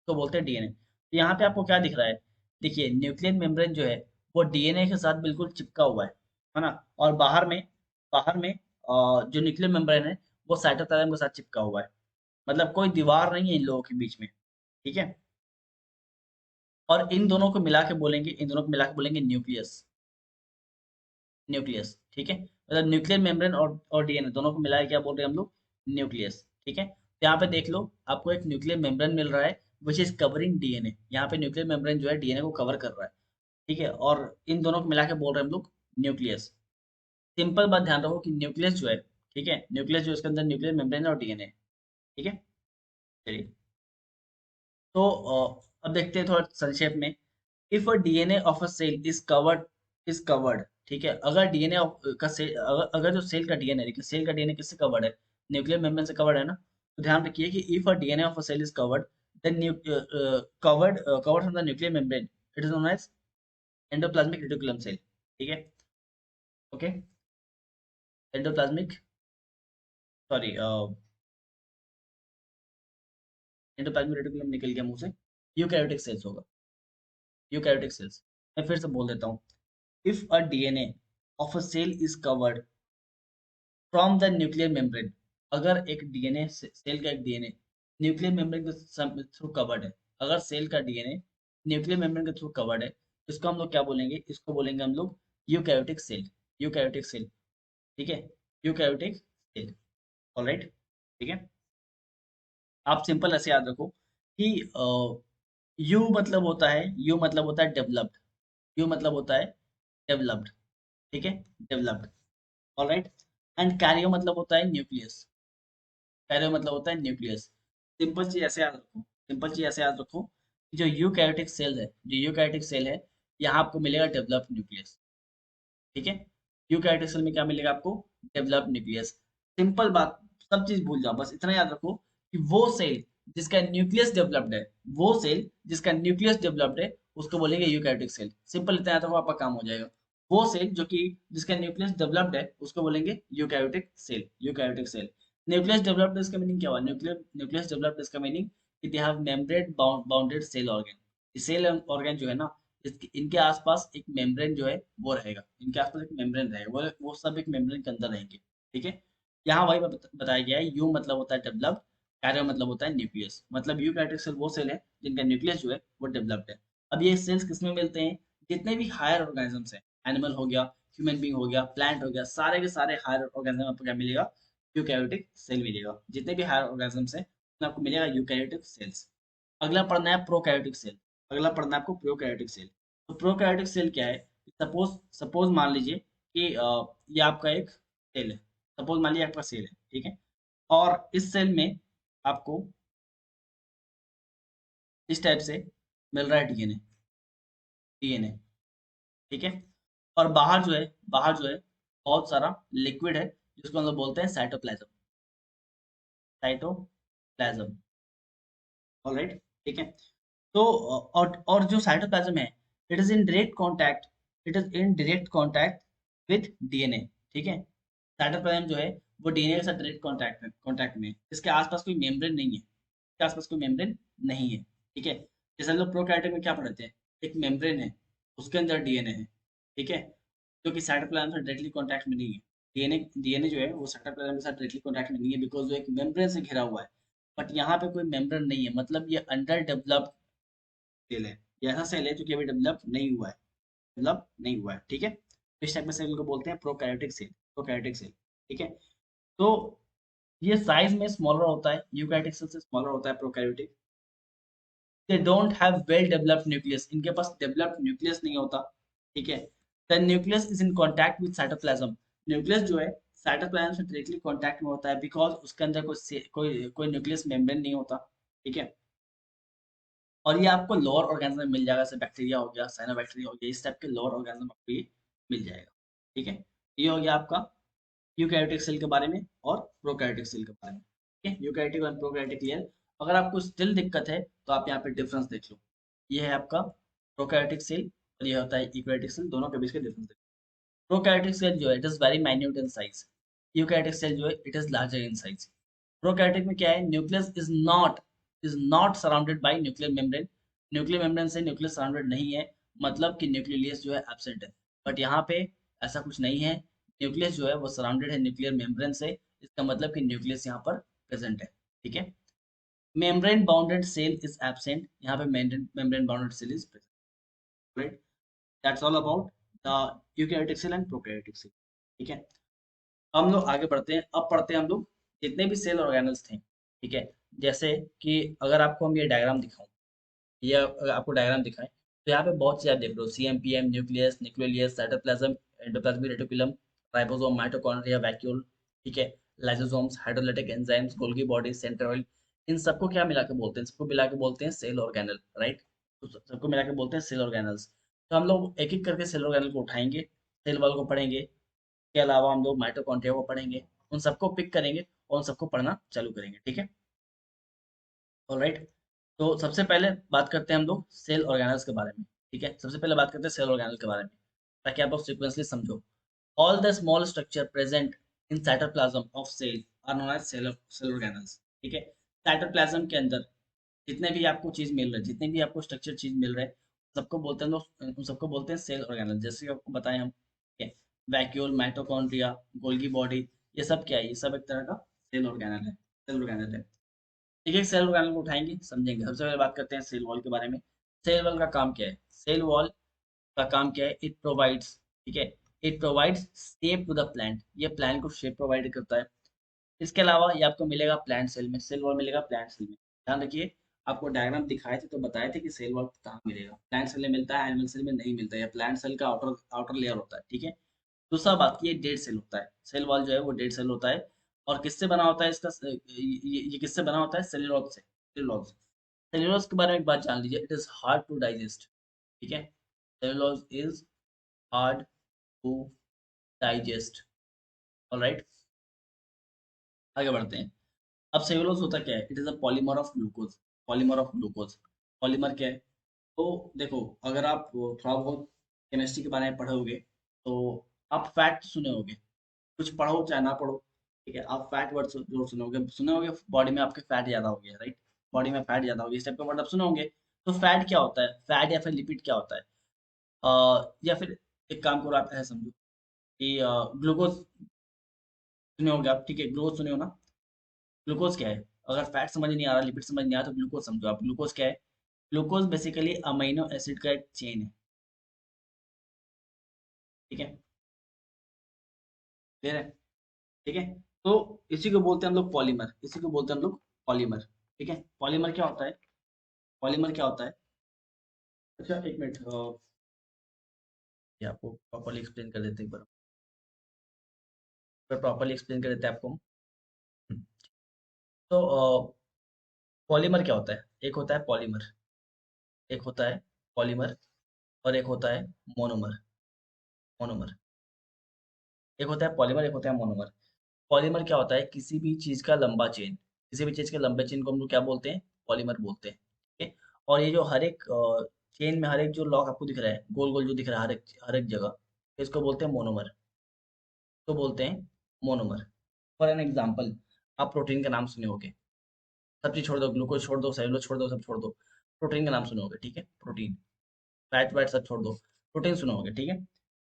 तो बोलते हैं डीएनए। तो यहाँ पे आपको क्या दिख रहा है? देखिए न्यूक्लियर मेम्ब्रेन जो है वो डीएनए के साथ बिल्कुल चिपका हुआ है ना, और बाहर में जो न्यूक्लियर मेम्ब्रेन है वो साइटोप्लाज्म के साथ चिपका हुआ है, मतलब कोई दीवार नहीं है इन लोगों के बीच में। ठीक है, और इन दोनों को मिला के बोलेंगे, इन दोनों को मिला के बोलेंगे न्यूक्लियस, न्यूक्लियस। ठीक है, मतलब न्यूक्लियर मेम्ब्रेन और डीएनए दोनों को मिला के क्या बोल रहे हैं हम लोग? न्यूक्लियस। ठीक है, तो यहाँ पे देख लो आपको एक न्यूक्लियर मेम्ब्रेन मिल रहा है विच इज कवरिंग डीएनए। यहाँ पे न्यूक्लियर मेम्ब्रेन जो है डीएनए को कवर कर रहा है। ठीक है, और इन दोनों को मिला के बोल रहे हैं हम लोग न्यूक्लियस। सिंपल बात ध्यान रखो कि न्यूक्लियस जो है, ठीक है, न्यूक्लियस जो इसके अंदर न्यूक्लियर मेम्ब्रेन और डीएनए, ठीक है। चलिए, तो अब देखते हैं थोड़ा संक्षेप में। If a DNA of a cell is covered, ठीक है, अगर डीएनए का सेल, अगर जो सेल का डीएनए, देखिए सेल का डीएनए किससे कवर्ड है, न्यूक्लियर मेम्ब्रेन से कवर्ड है ना। तो ध्यान रखिए कि if a DNA of a cell is covered, then covered from the nuclear membrane, it is known as endoplasmic reticulum cell, ठीक है। Okay, endoplasmic, sorry, endoplasmic reticulum निकल गया मुंह से, यूकैरियोटिक सेल्स होगा, यूकैरियोटिक सेल्स। मैं फिर से बोल देता हूँ, if a DNA of a cell is covered from the nuclear membrane, अगर एक डीएनए सेल का एक डीएनए न्यूक्लियर मेम्ब्रेन के थ्रू कवर्ड है, अगर सेल का डीएनए न्यूक्लियर मेम्ब्रेन के थ्रू कवर्ड है, इसको हम लोग क्या बोलेंगे, इसको बोलेंगे हम लोग यूकैरियोटिक सेल, यूकैरियोटिक सेल, ठीक है, यूकैरियोटिक सेल। ऑलराइट, ठीक है। आप सिंपल ऐसे याद रखो कि यू मतलब होता है, यू मतलब होता है डेवलप्ड, यू मतलब होता है डेवलप्ड, ठीक है, डेवलप्ड। ऑलराइट, एंड कैरियो मतलब होता है न्यूक्लियस, कैरियो मतलब होता है न्यूक्लियस। सिंपल चीज ऐसे याद रखो, सिंपल चीज ऐसे याद रखो कि जो यूकैरियोटिक सेल है, जो यूकैरियोटिक सेल है, यहाँ आपको मिलेगा डेवलप्ड न्यूक्लियस, ठीक है। यूकैरियोटिक सेल में क्या मिलेगा आपको, डेवलप्ड न्यूक्लियस। सिंपल बात, सब चीज भूल जाओ, बस इतना याद रखो कि वो सेल जिसका न्यूक्लियस डेवलप्ड है, वो सेल जिसका न्यूक्लियस डेवलप्ड है, उसको बोलेंगे यूकैरियोटिक सेल। सिंपल इतना याद रखो, आपका काम हो जाएगा। वो सेल जो कि जिसका न्यूक्लियस डेवलप्ड है, उसको बोलेंगे eukaryotic cell, eukaryotic cell. Nucleus developed इसका मीनिंग क्या हुआ, न्यूक्लियस डेवलप्ड इसका मीनिंग कि they have membrane bounded cell organ. Cell organ जो है ना, इनके आसपास एक मेम्ब्रेन जो है वो रहेगा, इनके आसपास एक मेम्ब्रेन रहेगा, वो सब एक मेम्ब्रेन के अंदर रहेंगे, ठीक है। यहाँ वही बताया गया है, यू मतलब होता है डेवलप्ड, कैरियो मतलब होता है न्यूक्लियस। मतलब यूकैरियोटिक सेल वो सेल है जिनका न्यूक्लियस जो है वो डेवलप्ड है। अब ये सेल्स किसमें मिलते हैं, जितने भी हायर ऑर्गेनिजम्स हैं, एनिमल हो गया, ह्यूमन बींग हो गया, प्लांट हो गया, सारे के सारे हायर ऑर्गेनिज्म आपको क्या मिलेगा, यूकैरियोटिक सेल मिलेगा। जितने भी हायर ऑर्गेनिजम्स हैं उसमें आपको मिलेगा यूकैरियोटिक सेल्स। अगला पढ़ना है प्रोकैरियोटिक सेल, अगला पढ़ना है आपको प्रोकैरियोटिक सेल। तो प्रोकैरियोटिक सेल क्या है, सपोज सपोज मान लीजिए कि ये आपका एक सेल है, सपोज मान लीजिए आपका सेल है, ठीक है, और इस सेल में आपको इस टाइप से मिल रहा है डीएनए, डीएनए, ठीक है, और बाहर जो है बहुत सारा लिक्विड है, जिसको हम लोग बोलते हैं साइटोप्लाज्म, साइटोप्लाज्म। ऑलराइट, ठीक है। तो और जो साइटोप्लाज्म है, it is in direct contact, it is in direct contact with DNA, ठीक है। साइटोप्लाज्म जो है वो डीएनए के साथ डायरेक्ट कांटेक्ट में है। इसके आसपास कोई मेम्ब्रेन नहीं है, इसके आसपास कोई मेम्ब्रेन नहीं है, ठीक है। जैसे हम लोग प्रोकैरियोट में क्या पढ़ते हैं, एक मेम्ब्रेन है, उसके अंदर डीएनए है, ठीक है, जो कि साइटोप्लाज्म से डायरेक्टली कांटेक्ट में नहीं है। डीएनए जो है वो साइटोप्लाज्म के साथ डायरेक्टली कांटेक्ट में नहीं है, बिकॉज वो एक मेम्ब्रेन से घिरा हुआ है। बट यहाँ पे कोई मेम्ब्रेन नहीं है, मतलब ये अंडर डेवलप्ड सेल है, ये ऐसा सेल है जो कि अभी डेवलप नहीं हुआ है, डेवलप नहीं हुआ है, ठीक है। इस टाइप में सेल को बोलते हैं प्रोकैरियोटिक सेल, प्रोकैरियोटिक सेल, ठीक है। तो ये साइज में स्मॉलर होता है, यूकैरियोटिक सेल से स्मॉलर होता है prokaryotic. They don't have well developed nucleus, इनके पास डेवलप्ड न्यूक्लियस नहीं होता, ठीक है। The nucleus is in contact with cytoplasm, nucleus जो है साइटोप्लाज्म से डायरेक्टली कांटेक्ट में होता है, बिकॉज उसके अंदर कोई न्यूक्लियस मेम्ब्रेन नहीं होता, ठीक है। और ये आपको लोअर ऑर्गेनिज्म में मिल जाएगा, जैसे बैक्टीरिया हो गया, साइनोबैक्टीरिया हो गया, इस टाइप के लोअर ऑर्गेनिज्म आपको ये मिल जाएगा, ठीक है। ये हो गया आपका यूकैरियोटिक सेल के बारे में और प्रोकैरियोटिक सेल के बारे में, ठीक है। यूकैरियोटिक और प्रोकैरियोटिक क्लियर। अगर आपको स्टिल दिक्कत है तो आप यहाँ पे डिफरेंस देख लो, ये है आपका प्रोकैरियोटिक सेल और ये होता है यूकैरियोटिक सेल, दोनों के बीच का डिफरेंस देखो। प्रोकैरियोटिक सेल जो है it is very minute in size, eukaryotic cell जो है it is larger in size. Prokaryotic में क्या है, nucleus is not surrounded by nuclear membrane, nuclear membrane से न्यूक्लियस सराउंडेड नहीं है, मतलब कि न्यूक्लियस जो है एब्सेंट है। बट यहाँ पे ऐसा कुछ नहीं है, न्यूक्लियस जो है वो सराउंडेड है न्यूक्लियर मेम्ब्रेन से, इसका मतलब कि न्यूक्लियस यहाँ पर प्रेजेंट है, ठीक है। Membrane bounded cell is absent, यहाँ पे membrane bounded cell is present, right. That's all about the eukaryotic cell and prokaryotic cell, ठीक है। हम लोग आगे बढ़ते हैं, अब पढ़ते हैं हम लोग जितने भी सेल ऑर्गेनल्स थे, ठीक है। जैसे कि अगर आपको हम ये डायग्राम दिखाऊं, ये अगर आपको डायग्राम दिखाएं, तो यहाँ पे बहुत चीज़ आप देख रहे हो, CMPM, nucleus, nucleus, cytoplasm, endoplasmic reticulum, ribosome, mitochondria, vacuole, ठीक है, lysosomes, hydrolytic enzymes, Golgi body, centroid, इन सबको क्या मिला के बोलते हैं? सबको मिला के बोलते हैं सेल ऑर्गेनल, राइट? तो सबको मिला के बोलते हैं सेल ऑर्गेनल्स। तो हम लोग एक एक करके सेल ऑर्गेनल को उठाएंगे, सेल वॉल को पढ़ेंगे, के अलावा हम लोग माइटोकॉन्ड्रिया को पढ़ेंगे, उन सबको पिक करेंगे और उन सबको पढ़ना चालू करेंगे, ठीक है? ऑलराइट। तो सबसे पहले बात करते हैं हम लोग सेल ऑर्गेनल्स के बारे में, ठीक है? सबसे पहले बात करते हैं सेल ऑर्गेनल के बारे में, ताकि आप लोग सीक्वेंसली समझो। All the small structure present in cytoplasm of cell are known as cell organelles, ठीक है? साइटोप्लाज्म के अंदर जितने भी आपको चीज मिल रहे हैं, जितने भी आपको स्ट्रक्चर चीज मिल रहे हैं, सबको बोलते हैं लोग, उन सबको बोलते हैं सेल ऑर्गेनल। जैसे कि आपको बताएं हम, ठीक है, वैक्यूल, माइटोकॉन्ड्रिया, गोल्गी बॉडी, ये सब क्या है? ये सब एक तरह का सेल ऑर्गेनल है, सेल ऑर्गेनल है। एक एक सेल ऑर्गेनल को उठाएंगे, समझेंगे। सबसे पहले बात करते हैं सेल वॉल के बारे में। सेल वॉल का काम क्या है? सेल वॉल का काम क्या है? इट प्रोवाइड्स, ठीक है, it provides shape to the plant, ये प्लांट को शेप प्रोवाइड करता है। इसके अलावा ये आपको मिलेगा प्लांट सेल में, सेल वॉल मिलेगा प्लांट सेल में। ध्यान रखिए, आपको डायग्राम दिखाए थे तो बताए थे कि सेल वॉल कहाँ मिलेगा। प्लांट सेल में मिलता है, एनिमल सेल में नहीं मिलता है, प्लांट सेल का आउटर आउटर लेयर होता है, ठीक है? दूसरा बात, ये डेड सेल होता है, सेल वॉल जो है वो डेड सेल होता है। और किससे बना होता है इसका? ये किससे बना होता है? सेल्यूलोज से, सेल्यूलोज। सेल्यूलोज के बारे में एक बात जान लीजिए, it is hard to digest, ठीक है? Cellulose is hard to digest, alright. आगे बढ़ते हैं। अब सेल्यूलोज होता क्या है? It is a polymer of glucose, polymer of glucose. Polymer क्या है? तो देखो, अगर आप थोड़ा बहुत केमिस्ट्री के बारे में पढ़ोगे तो आप फैट सुने होगे, कुछ पढ़ो चाहे ना पढ़ो, ठीक है, आप फैट वर्ड जरूर सुने होगे, बॉडी में आपके फैट ज्यादा हो गया, राइट? बॉडी में फैट ज्यादा हो गया, इस टाइप का वर्ड आप सुने होंगे। तो फैट क्या होता है? फैट या फिर लिपिड क्या होता है? या फिर एक काम करो, आप ऐसा समझो कि ग्लूकोज सुने होंगे आप, ठीक है, ग्लूकोज सुने हो ना? ग्लूकोज क्या है? अगर फैट समझ नहीं आ रहा, लिपिड समझ नहीं आ रहा, तो ग्लूकोज समझो आप। ग्लूकोज क्या है? ग्लूकोज बेसिकली अमीनो एसिड का एक चेन है, ठीक है, क्लियर है? ठीक है। तो इसी को बोलते हैं हम लोग पॉलीमर, इसी को बोलते हैं हम लोग पॉलीमर, ठीक है? पॉलीमर क्या होता है? पॉलीमर क्या होता है? अच्छा एक मिनट, ये आपको प्रॉपर्ली एक्सप्लेन कर देते हैं एक बार, प्रॉपर्ली एक्सप्लेन कर देते हैं आपको। हम्म, तो पॉलीमर क्या होता है? एक होता है पॉलीमर, एक होता है पॉलीमर, और एक होता है मोनोमर, मोनोमर। एक होता है पॉलीमर, एक होता है मोनोमर। पॉलीमर क्या होता है? किसी भी चीज का लंबा चेन, किसी भी चीज के लंबे चेन को हम लोग क्या बोलते हैं? पॉलीमर बोलते हैं, ठीक है? और ये जो हर एक चेन में हर एक जो लॉक आपको दिख रहा है, गोल गोल जो दिख रहा है हर एक जगह, इसको बोलते हैं मोनोमर, तो बोलते हैं मोनोमर। फॉर एन एग्जाम्पल, आप प्रोटीन का नाम सुने होंगे, सब चीज छोड़ दो, ग्लूकोज छोड़ दो, सेलुलोज छोड़ दो, सब छोड़ दो, प्रोटीन का नाम सुने होंगे, ठीक है? प्रोटीन, फैट वैट सब छोड़ दो, प्रोटीन सुने होंगे, ठीक है?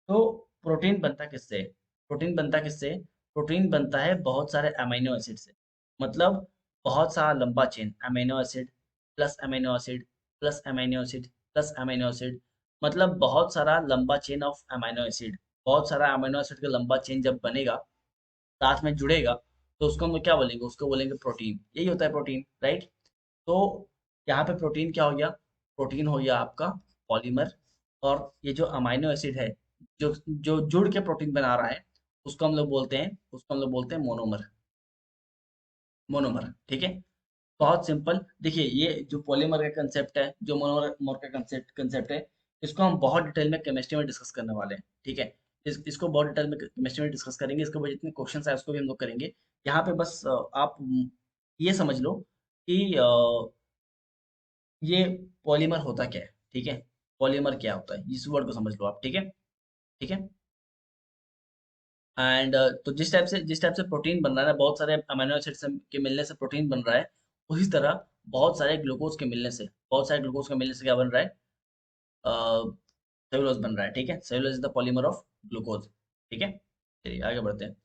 तो प्रोटीन बनता किससे? प्रोटीन बनता किससे? प्रोटीन बनता है बहुत सारे अमीनो एसिड से। मतलब बहुत सारा लंबा chain, amino acid plus amino acid plus amino acid plus amino acid, मतलब बहुत सारा लंबा चेन ऑफ अमीनो एसिड। बहुत सारा अमीनो एसिड का लंबा चेन जब बनेगा, साथ में जुड़ेगा, तो उसको हम लोग क्या बोलेंगे? उसको बोलेंगे प्रोटीन। यही होता है प्रोटीन, राइट? तो यहाँ पे प्रोटीन क्या हो गया? प्रोटीन हो गया आपका पॉलीमर। और ये जो अमाइनो एसिड है, जो जो जुड़ के प्रोटीन बना रहा है, उसको हम लोग बोलते हैं, उसको हम लोग बोलते हैं मोनोमर, मोनोमर, ठीक है? बहुत सिंपल। देखिए, ये जो पॉलीमर का कंसेप्ट है, जो मोनोमर का कंसेप्ट कंसेप्ट है, इसको हम बहुत डिटेल में केमिस्ट्री में डिस्कस करने वाले हैं, ठीक है? इसको बहुत डिटेल में केमिस्ट्री में डिस्कस करेंगे, इसके ऊपर जितने क्वेश्चन है उसको भी हम लोग करेंगे। यहाँ पे बस आप ये समझ लो कि ये पॉलीमर होता क्या है, ठीक है? पॉलीमर क्या होता है, इस वर्ड को समझ लो आप, ठीक है? ठीक है। एंड तो जिस टाइप से प्रोटीन बन रहा है ना, बहुत सारे अमीनो एसिड के मिलने से प्रोटीन बन रहा है, उसी तरह बहुत सारे ग्लूकोज के मिलने से, बहुत सारे ग्लूकोज के मिलने से क्या बन रहा है? सेलुलोज बन रहा है, ठीक है? Cellulose is the polymer of glucose, ठीक है? चलिए आगे बढ़ते हैं।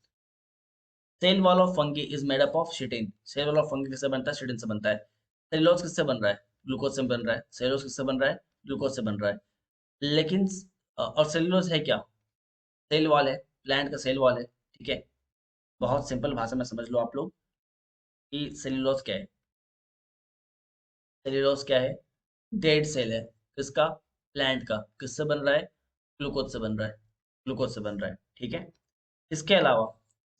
Cell wall of fungi is made up of chitin. Cell wall of fungi किससे बनता है? चिटिन से बनता है। सेलुलोज किससे बन रहा है? ग्लूकोज से बन रहा है। सेलुलोज किससे बन रहा है? ग्लूकोज से बन रहा है। लेकिन और सेलुलोज है क्या? सेल वॉल है, प्लांट का सेल वॉल है, ठीक है? बहुत सिंपल भाषा में समझ लो आप लोग कि सेलुलोज क्या है। सेलुलोज क्या है? डेड सेल है। किसका? प्लांट का किससे बन रहा है? ग्लूकोज से बन रहा है, ग्लूकोज से बन रहा है, ठीक है। इसके अलावा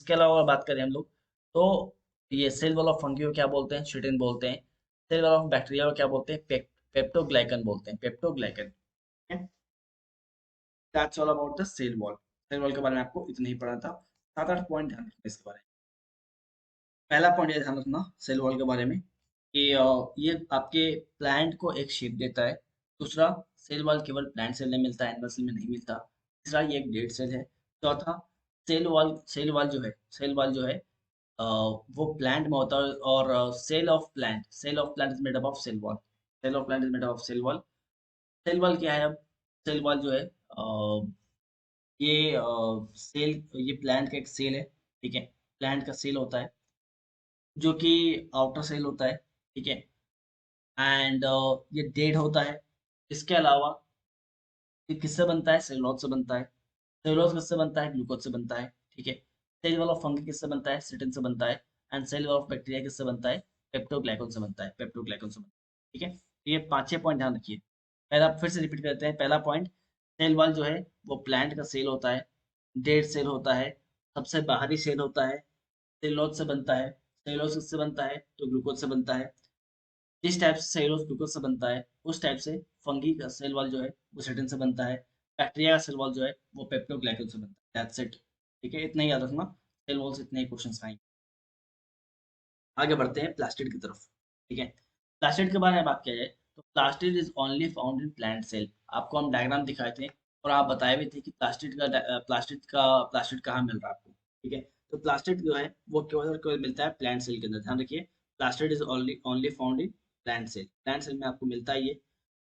अगर बात करें हम लोग, तो ये सेल वॉल ऑफ फंगी को क्या बोलते हैं? चिटिन बोलते हैं। सेल वॉल ऑफ बैक्टीरिया को क्या बोलते हैं? पेप्टोग्लाइकन बोलते हैं, peptidoglycan. That's all about the cell wall. Cell wall के बारे में आपको इतना ही पढ़ा था। 7-8 पॉइंट ध्यान रखना इसके बारे में। पहला पॉइंट ये ध्यान रखना सेल वॉल के बारे में कि ये आपके प्लांट को एक शेप देता है। दूसरा, सेल वॉल केवल प्लांट सेल में मिलता है, एनिमल सेल में नहीं मिलता। तीसरा, ये एक डेड सेल है। चौथा, सेल वॉल जो है वो प्लांट में होता है। और cell of plant is made up of cell wall. Cell of plant is made up of cell wall. Cell wall क्या है अब? सेल वॉल जो है ये ये प्लांट का एक सेल है, ठीक है। प्लांट का सेल होता है जो कि आउटर सेल होता है, ठीक है। एंड ये डेड होता है। इसके अलावा ये किससे बनता है? सेलुलोज से बनता है। सेलुलोज किससे बनता है? ग्लूकोज से बनता है, ठीक है। सेल वॉल ऑफ फंगी किससे बनता है? सिटिन से बनता है। And cell wall of bacteria किससे बनता है? पेप्टोग्लाइकन से बनता है, पेप्टोग्लाइकन से बनता है, ठीक है। तो ये 5-6 पॉइंट ध्यान रखिए। पहला फिर से रिपीट करते हैं। पहला पॉइंट, सेल वॉल जो है वो प्लांट का सेल होता है, डेड सेल होता है, सबसे बाहरी सेल होता है, सेलुलोज से बनता है। सेलुलोज किससे बनता है? तो ग्लूकोज से बनता है। जिस टाइप से सेलुलोज ग्लूकोज से बनता है, उस टाइप से फंगी का सेल वॉल जो है वो सिटिन से बनता है। बैक्टीरिया का सेल वॉल जो है वो पेप्टोग्लाइकन से बनता है। दैट्स इट, ठीक है। इतना ही याद रखना, सेल वॉल से इतने ही क्वेश्चन आएंगे। आगे बढ़ते हैं प्लास्टिड की तरफ, ठीक है। प्लास्टिड के बारे में बात किया जाए तो plastid is only found in plant cell. आपको हम डायग्राम दिखाए थे और आप बताए भी थे कि प्लास्टिड कहाँ मिल रहा है आपको, ठीक है। तो प्लास्टिड जो है वो केवल और केवल मिलता है प्लांट सेल के अंदर। ध्यान रखिए, plastid is only only found in plant cell. Plant cell में आपको मिलता है ये।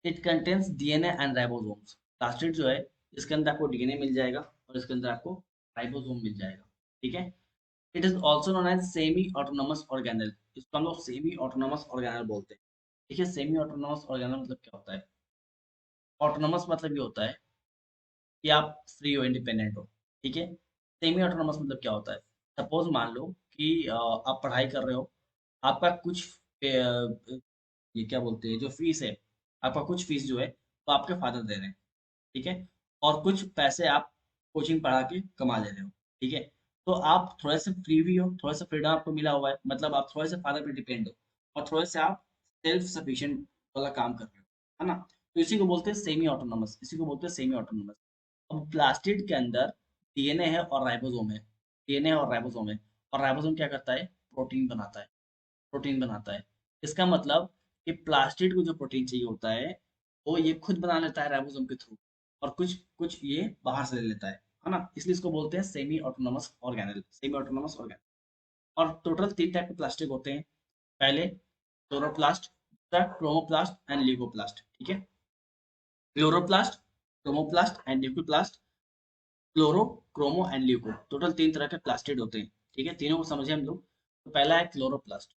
It contains DNA and ribosomes. Plastid जो है इसके अंदर आपको डीएनए मिल जाएगा और इसके अंदर आपको राइबोसोम मिल जाएगा, ठीक है। It is also known as semi autonomous organelle. इसको हम लोग सेमी ऑटोनोमस ऑर्गेनल बोलते हैं, ठीक है। सेमी ऑटोनोमस ऑर्गेनल मतलब क्या होता है? ऑटोनोमस मतलब ये होता है कि आप फ्री हो, इंडिपेंडेंट हो, ठीक है। सेमी ऑटोनोमस मतलब क्या होता है? सपोज मान लो कि आप पढ़ाई कर रहे हो, आपका कुछ ये क्या बोलते हैं, जो फीस है, आपका कुछ फीस जो है वो आपके फादर दे रहे हैं, ठीक है। और कुछ पैसे आप कोचिंग पढ़ा के कमा ले रहे हो, ठीक है। तो आप थोड़े से फ्री भी हो, थोड़ा सा फ्रीडम आपको मिला हुआ है, मतलब आप थोड़े से फादर पे डिपेंड हो और थोड़े से आप सेल्फ सफिशिएंट वाला काम कर रहे हो, है ना। तो इसी को बोलते हैं सेमी ऑटोनोमस, इसी को बोलते हैं सेमी ऑटोनोमस। अब प्लास्टिड के अंदर डीएनए है और राइबोसोम है। डीएनए और राइबोसोम है, और राइबोसोम क्या करता है? प्रोटीन बनाता है, प्रोटीन बनाता है। इसका मतलब कि प्लास्टिड को जो प्रोटीन चाहिए होता है वो ये खुद बना लेता है राइबोसोम के थ्रू, और कुछ कुछ ये बाहर से ले लेता है ना। इसलिए इसको बोलते हैं semi autonomous organelle, semi autonomous organelle. और टोटल 3 टाइप के प्लास्टिक होते हैं। पहले क्लोरोप्लास्ट, दूसरा क्रोमोप्लास्ट एंड ल्यूकोप्लास्ट, ठीक है। Chloroplast, chromoplast and leucoplast. Chloro, chromo and leuco, total 3 तरह के प्लास्टिड होते हैं, ठीक है। तीनों को समझे हम लोग। तो पहला है क्लोरोप्लास्ट,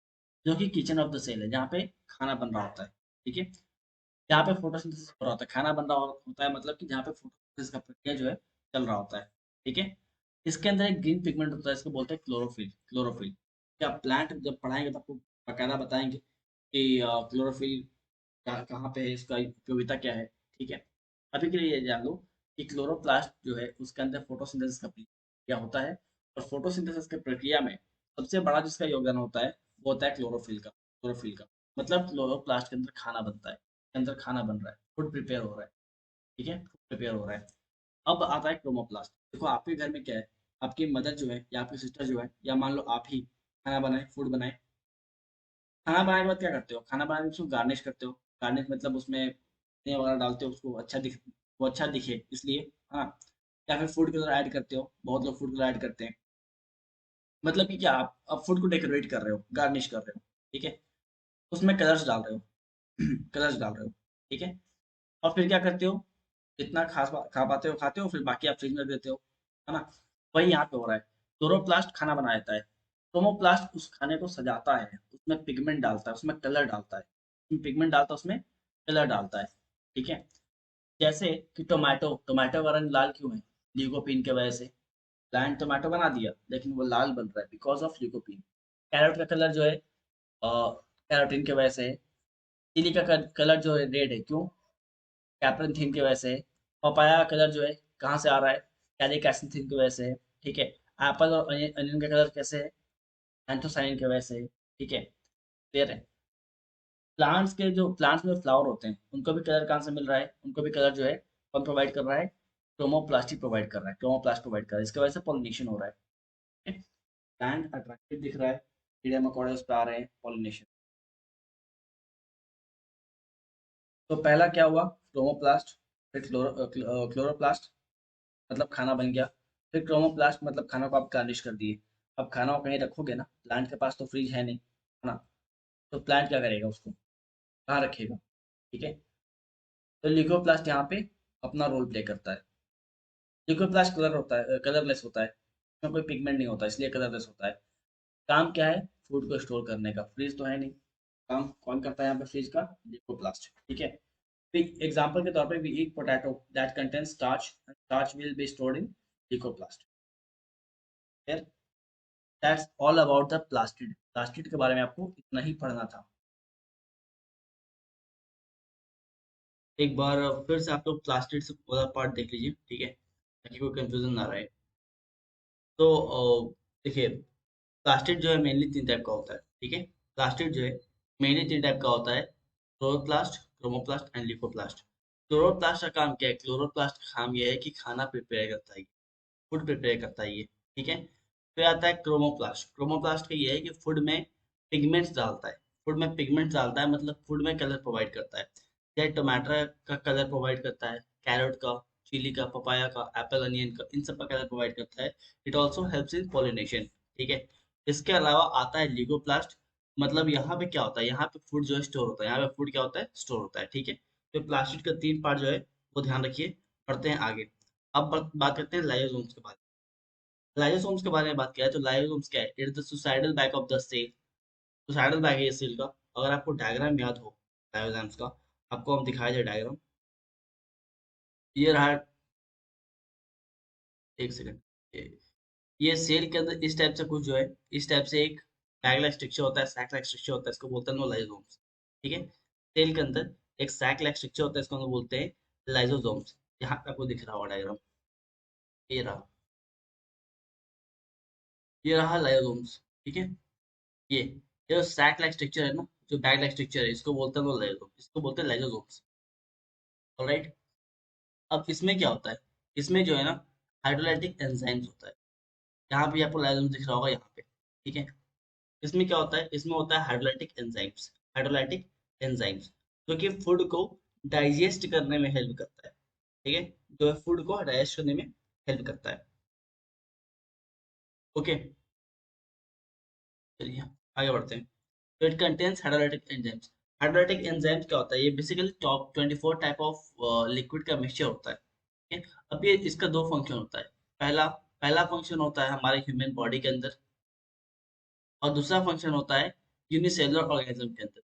जो कि किचन ऑफ द सेल है, जहाँ पे खाना बन रहा होता है, ठीक है। जहाँ पे फोटोसिंथेसिस हो रहा होता है, खाना बन रहा होता है, मतलब कि जहाँ पे फोटोसिंथेसिस का प्रक्रिया जो है चल रहा होता है, ठीक है। इसके अंदर एक ग्रीन पिगमेंट होता है, इसको बोलते हैं क्लोरोफिल। क्लोरोफिल क्या प्लांट जब पढ़ाएंगे तो आपको बकायदा बताएंगे कि क्लोरोफिल कहाँ पे है, इसका उपयोगिता क्या है, ठीक है। अभी के लिए ये जान लो कि क्लोरोप्लास्ट जो है उसके अंदर फोटोसिंथेसिस का प्रक्रिया होता है, और फोटोसिंथेसिस की प्रक्रिया में सबसे बड़ा जिसका योगदान होता है वो होता है क्लोरोफिल का। क्लोरोफिल का मतलब क्लोरोप्लास्ट के अंदर खाना बनता है, के अंदर खाना बन रहा है, फूड प्रिपेयर हो रहा है, ठीक है, फूड प्रिपेयर हो रहा है। अब आता है क्रोमोप्लास्ट। देखो आपके घर में क्या है, आपकी मदर जो है या आपकी सिस्टर जो है, या मान लो आप ही खाना बनाए, फूड बनाए। खाना बनाने के बाद क्या करते हो? खाना बनाने में उसको गार्निश करते हो। गार्निश मतलब उसमें धनिया वगैरह डालते हो, उसको अच्छा दिख, वो अच्छा दिखे इसलिए, हाँ। या फिर फूड कलर ऐड करते हो, बहुत लोग फूड कलर ऐड करते हैं। मतलब कि क्या, आप फूड को डेकोरेट कर रहे हो, गार्निश कर रहे हो, ठीक है। उसमें कलर्स डाल रहे हो, कलर्स डाल रहे हो, ठीक है। और फिर क्या करते हो? जितना खा पाते हो खाते हो, फिर बाकी आप फ्रिज में रख देते हो, है ना। वही यहाँ पे हो रहा है। क्लोरोप्लास्ट खाना बना देता है, क्रोमोप्लास्ट उस खाने को सजाता है, उसमें पिगमेंट डालता है, उसमें कलर डालता है, उसमें पिगमेंट डालता है, उसमें कलर डालता है, ठीक है। जैसे कि टोमेटो, टोमेटो का रंग लाल क्यों है? ल्यूकोपिन की वजह से। प्लांट टोमेटो बना दिया लेकिन वो लाल बन रहा है बिकॉज ऑफ ल्यूकोपिन। कैरेट का कलर जो है कैरोटीन की वजह से है। चिली का कलर जो है रेड है, क्यों? कैप्रिथीन की वजह से है। पपाया का कलर जो है कहाँ से आ रहा है, कैलिकैसिथिन की वजह से है। ठीक है। एप्पल और अनियन का कलर कैसे है, एंथोसायनिन की वजह से है। ठीक है, क्लियर है। प्लांट्स में फ्लावर होते हैं उनको भी कलर कहाँ से मिल रहा है, उनको भी कलर जो है कौन प्रोवाइड कर रहा है, क्रोमोप्लास्ट प्रोवाइड कर रहा है, क्रोमोप्लास्ट प्रोवाइड कर रहा है, इसकी वजह से पॉलिनेशन हो रहा है। प्लांट अट्रैक्टिव दिख रहा है, कीड़े मकोड़े उस पर आ रहे हैं, पॉलिनेशन। तो पहला क्या हुआ, क्रोमोप्लास्ट, फिर क्लोरोप्लास्ट, मतलब खाना बन गया। फिर क्रोमोप्लास्ट मतलब खाना को आप गार्निश कर दिए। अब खाना को कहीं रखोगे ना, प्लांट के पास तो फ्रिज है नहीं, है ना। तो प्लांट क्या करेगा, उसको कहाँ रखेगा। ठीक है। तो लिकोप्लास्ट यहाँ पे अपना रोल प्ले करता है। लिकोप्लास्ट कलर होता है, कलरलेस होता है, इसमें कोई पिगमेंट नहीं होता, इसलिए कलरलेस होता है। काम क्या है, फूड को स्टोर करने का, फ्रीज तो है नहीं। काम कौन करता है यहाँ पे फ्रीज का, लिकोप्लास्ट। ठीक है। एग्जाम्पल के तौर पे we eat potato that contains starch, starch will be stored in leucoplast. That's all about the plastid. Plastid के बारे में आपको इतना ही पढ़ना था। एक बार फिर से आप लोग प्लास्टिड से पूरा पार्ट देख लीजिए, ठीक है, ताकि कोई कंफ्यूजन ना रहे। तो देखिए, प्लास्टिड जो है मेनली तीन टाइप का होता है। ठीक है। प्लास्टिड जो है मेनली तीन टाइप का होता है, chloroplast, chromoplast and Leukoplast. Chloroplast का काम क्या है, क्लोरोप्लास्ट का काम यह है कि खाना प्रिपेयर करता है, फूड प्रिपेयर करता है ये। ठीक है। फिर आता है क्रोमोप्लास्ट। क्रोमोप्लास्ट का ये है कि फूड में पिगमेंट्स डालता है, फूड में पिगमेंट्स डालता है मतलब फूड में कलर प्रोवाइड करता है। जैसे टमाटर का कलर प्रोवाइड करता है, कैरेट का, चिली का, पपाया का, एप्पल अनियन का, इन सब का कलर प्रोवाइड करता है। It also helps in pollination. ठीक है। इसके अलावा आता है लिगोप्लास्ट। मतलब यहाँ पे क्या होता है, यहाँ पे फूड जो है स्टोर होता है, यहाँ पे फूड क्या होता है, स्टोर होता है। ठीक है। तो प्लास्टिक का तीन पार्ट जो है वो ध्यान रखिए। पढ़ते हैं आगे। अब बात करते हैं लाइसोसोम्स के बारे में। लाइसोसोम्स के बारे में बात किया है तो लाइसोसोम्स क्या है, it is the suicidal bag of the cell. Suicidal bag है ये सेल का। अगर आपको डायग्राम याद हो लाइसोसोम्स का, आपको हम दिखाया जाए डायग्राम। ये रहा, एक सेकंड। ये सेल के अंदर इस टाइप से कुछ जो है, इस टाइप से एक बैग लाइक स्ट्रक्चर होता है, सैक लाइक स्ट्रक्चर होता है, इसको बोलते हैं लाइसोसोम्स। ठीक है। सेल के अंदर एक सैक लाइक स्ट्रक्चर होता है, इसको हम लोग बोलते हैं लाइसोसोम्स। यहाँ पे आपको दिख रहा होगा डायग्राम, ये रहा, ये रहा लाइसोसोम्स। ठीक है। ये ये जो सैक लाइक स्ट्रक्चर है ना, जो बैग लाइक स्ट्रक्चर है, इसको बोलते हैं लाइसोसोम, इसको बोलते हैं लाइसोसोम्स। ऑलराइट। अब इसमें क्या होता है, इसमें जो है ना हाइड्रोलाइटिक एंजाइम्स होता है। यहाँ पे आपको लाइसोसोम दिख रहा होगा यहाँ पे। ठीक है। इसमें क्या होता है, इसमें होता है हाइड्रोलाइटिक एंजाइम्स, हाइड्रोलाइटिक एंजाइम्स, जो कि फूड को डाइजेस्ट करने में हेल्प करता है। ठीक है। जो है फूड को डाइजेस्ट करने में हेल्प करता है। ओके, चलिए आगे बढ़ते हैं। तो it contains hydrolytic enzymes. Hydrolytic enzymes क्या होता है, ये basically top 24 type of liquid का मिक्सचर होता है। ठीक है। अब ये इसका दो फंक्शन होता है। पहला पहला फंक्शन होता है हमारे ह्यूमन बॉडी के अंदर, और दूसरा फंक्शन होता है यूनिसेलुलर ऑर्गेनिज्म के अंदर।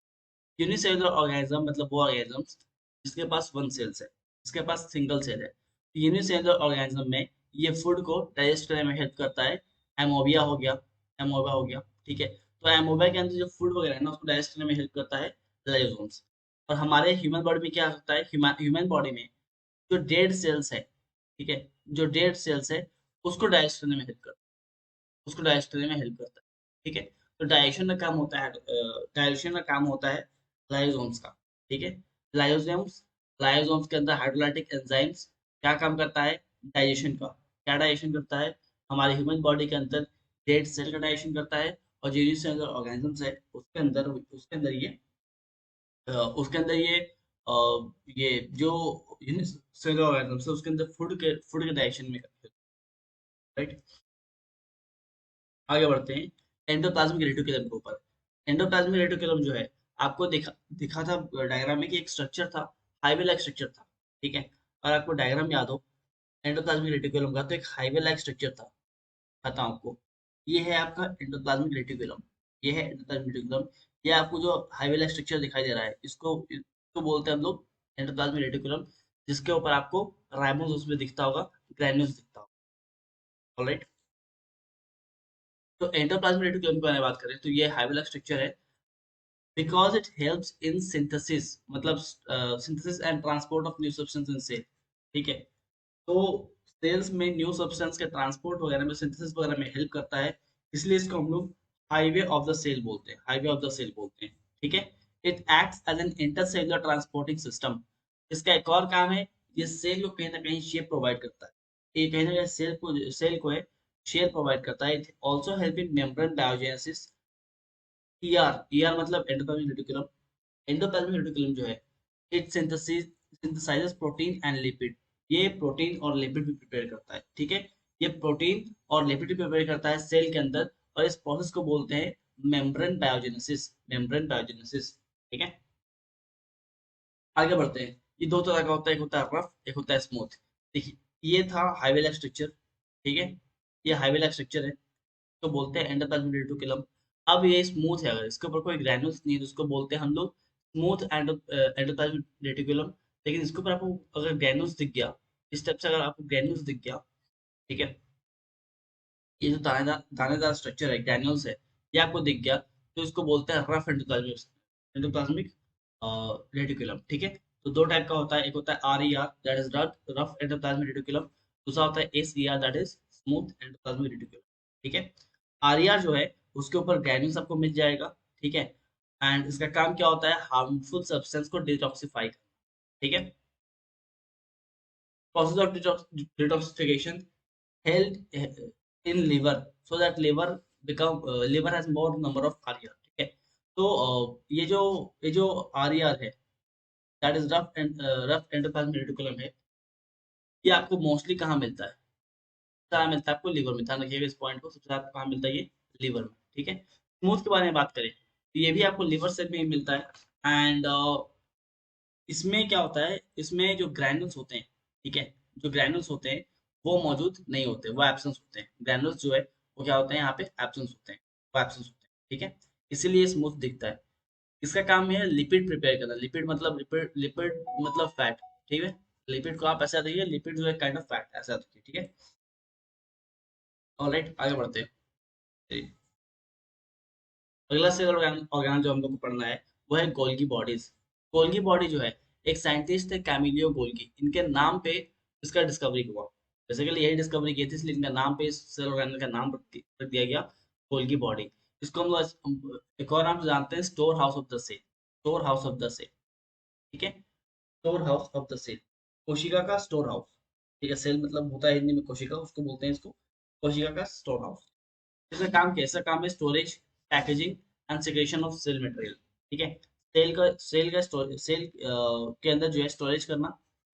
यूनिसेलुलर ऑर्गेनिज्म मतलब वो ऑर्गेनिज्म जिसके पास वन सेल्स है, जिसके पास सिंगल सेल है। तो यूनिसेलुलर ऑर्गेनिज्म में ये फूड को डाइजेस्ट करने में हेल्प करता है। एमोबिया हो गया, एमोबा हो गया। ठीक है। तो एमोबा के अंदर जो फूड वगैरह है ना, उसको डाइजेस्ट करने में हेल्प करता है लाइसोसोम्स। और हमारे ह्यूमन बॉडी में क्या होता है, ह्यूमन बॉडी में जो डेड सेल्स है, ठीक है, जो डेड सेल्स है उसको डाइजेस्ट करने में हेल्प करता है, उसको डाइजेस्ट करने में हेल्प करता है। ठीक है। तो डाइजेशन का काम होता है, डाइजेशन का काम होता है लाइसोसोम्स का। ठीक है। लाइसोसोम्स, लाइसोसोम्स के अंदर हाइड्रोलाइटिक एंजाइम्स क्या काम करता है, डाइजेशन का। क्या डाइजेशन करता है, हमारे ह्यूमन बॉडी के अंदर डेड सेल का डाइजेशन करता है। और जो यूनिसेलुलर ऑर्गेनिजम्स है उसके अंदर ये जो यूनिसेलुलर ऑर्गेनिजम्स है उसके अंदर फूड के डाइजेशन में करते हैं। राइट। आगे बढ़ते हैं एंडोप्लाज्मिक रेटिकुलम के ऊपर। एंडोप्लाज्मिक रेटिकुलम जो है, आपको दिखा दिखा था डायग्राम में कि एक स्ट्रक्चर था, हाईवे लाइक स्ट्रक्चर था। ठीक है। और आपको डायग्राम याद हो एंडोप्लाज्मिक रेटिकुलम का, तो एक हाईवे लाइक स्ट्रक्चर था। बताऊं आपको, ये है आपका एंडोप्लाज्मिक रेटिकुलम, ये है एंडोप्लाज्मिक रेटिकुलम। ये आपको जो हाईवे लाइक स्ट्रक्चर दिखाई दे रहा है, इसको बोलते हैं हम लोग एंडोप्लाज्मिक रेटिकुलम, जिसके ऊपर आपको राइबोसोम्स में दिखता होगा, ग्रैन्यूल्स दिखता होगा। ऑलराइट। तो एंडोप्लाज्मिक रेटिकुलम की बात करें तो ये हाईवे लाइक स्ट्रक्चर है। Because it helps in synthesis, मतलब synthesis and transport of new substance in cell. ठीक है, तो सेल्स में न्यू सब्सटेंस के ट्रांसपोर्ट वगैरह में, सिंथेसिस वगैरह में हेल्प करता है, इसलिए इसको हम लोग हाईवे ऑफ द सेल बोलते हैं, हाईवे ऑफ द सेल बोलते हैं। ठीक है, it acts as an intercellular transporting system. इसका एक और काम है, ये सेल को कहीं ना कहीं शेप प्रोवाइड करता है, ये कहीं ना कहीं सेल को है शेप प्रोवाइड करता है। It also help in membrane biogenesis. ER मतलब एंडोप्लाज्मिक रेटिकुलम। एंडोप्लाज्मिक रेटिकुलम जो है, it synthesises protein and lipid. ये प्रोटीन और लिपिड भी प्रिपेयर करता है। ठीक है, ये प्रोटीन और लिपिड भी प्रिपेयर करता है सेल के अंदर, और इस प्रोसेस को बोलते हैं मेम्ब्रेन बायोजेनेसिस, मेम्ब्रेन बायोजेनेसिस। ठीक है, आगे बढ़ते हैं। ये दो तरह का होता है, एक होता है रफ, एक होता है स्मूथ। देखिए, ये था हाईवे लाइक स्ट्रक्चर। ठीक है, ये हाईवे लाइक स्ट्रक्चर है, तो बोलते हैं एंडोप्लाज्मिक रेटिकुलम। अब ये स्मूथ है, अगर इसके ऊपर कोई ग्रैन्यूल्स नहीं है तो इसको बोलते हैं हम लोग स्मूथ एंडोप्लाज्मिक रेटिकुलम। लेकिन इसके ऊपर आपको अगर ग्रैन्यूल्स दिख गया, इस टाइप से अगर आपको ग्रैन्यूल्स दिख गया, ठीक है, ये जो दानेदार दानेदार स्ट्रक्चर है, ग्रैन्यूल्स है, ये आपको दिख गया, तो इसको बोलते हैं रफ एंडोप्लाज्मिक एंडोप्लाज्मिक रेटिकुलम। ठीक है, तो दो टाइप का होता है, एक होता है R E R, that is rough endoplasmic reticulum. दूसरा होता है S E R, that is smooth endoplasmic reticulum. ठीक है, आर ई आर जो है, उसके ऊपर ग्रैन्यूल्स आपको मिल जाएगा। ठीक है, एंड इसका काम क्या होता है, हार्मफुल सब्सटेंस को डिटॉक्सिफाई करना। ठीक है, process of detoxification held in liver so that liver has more number of RER। ठीक है, तो ये जो RER है, that is rough endoplasmic reticulum है, ये आपको मोस्टली कहाँ मिलता है, कहाँ मिलता है आपको, लिवर में। ध्यान रखिएगा इस पॉइंट को, सबसे ज्यादा कहाँ मिलता है, ये लिवर में। ठीक है, स्मूथ के बारे में बात करें तो ये भी आपको लिवर से में ही मिलता है। एंड इसमें क्या होता है, इसमें जो ग्रैन्यूल्स होते हैं, ठीक है, जो ग्रैन्यूल्स होते हैं वो मौजूद नहीं होते, वो एब्सेंस होते हैं। ग्रैन्यूल्स जो है वो क्या होते हैं, यहाँ पे एब्सेंस होते हैं, वो एब्सेंस होते हैं। ठीक है, इसीलिए स्मूथ दिखता है। इसका काम है लिपिड प्रिपेयर करना। लिपिड मतलब फैट। ठीक है, लिपिड को आप ऐसा देखिए, लिपिड जो है काइंड ऑफ फैट, ऐसा देखिए। ठीक है, ऑलराइट, आगे बढ़ते हैं। ठीक। अगला सेल ऑर्गेन जो हम लोग को पढ़ना है, वो है गोल्गी बॉडीज। गोल्गी बॉडी जो है, एक साइंटिस्ट है कैमिलियो गोल्गी, इनके नाम पे इसका डिस्कवरी हुआ। बेसिकली यही डिस्कवरी की थी, इसलिए इनका नाम पे, इस सेल ऑर्गेन का नाम रख दिया गया गोल्गी बॉडी। इसको हम लोग एक और नाम से जानते हैं, store house of the cell, store house of the cell. ठीक है, store house of the cell, कोशिका का स्टोर हाउस। ठीक है, सेल मतलब होता है हिंदी में कोशिका, उसको बोलते हैं इसको कोशिका का स्टोर हाउस। इसका काम कैसा काम है, storage, packaging and secretion of cell material. ठीक है, सेल के अंदर जो है स्टोरेज करना,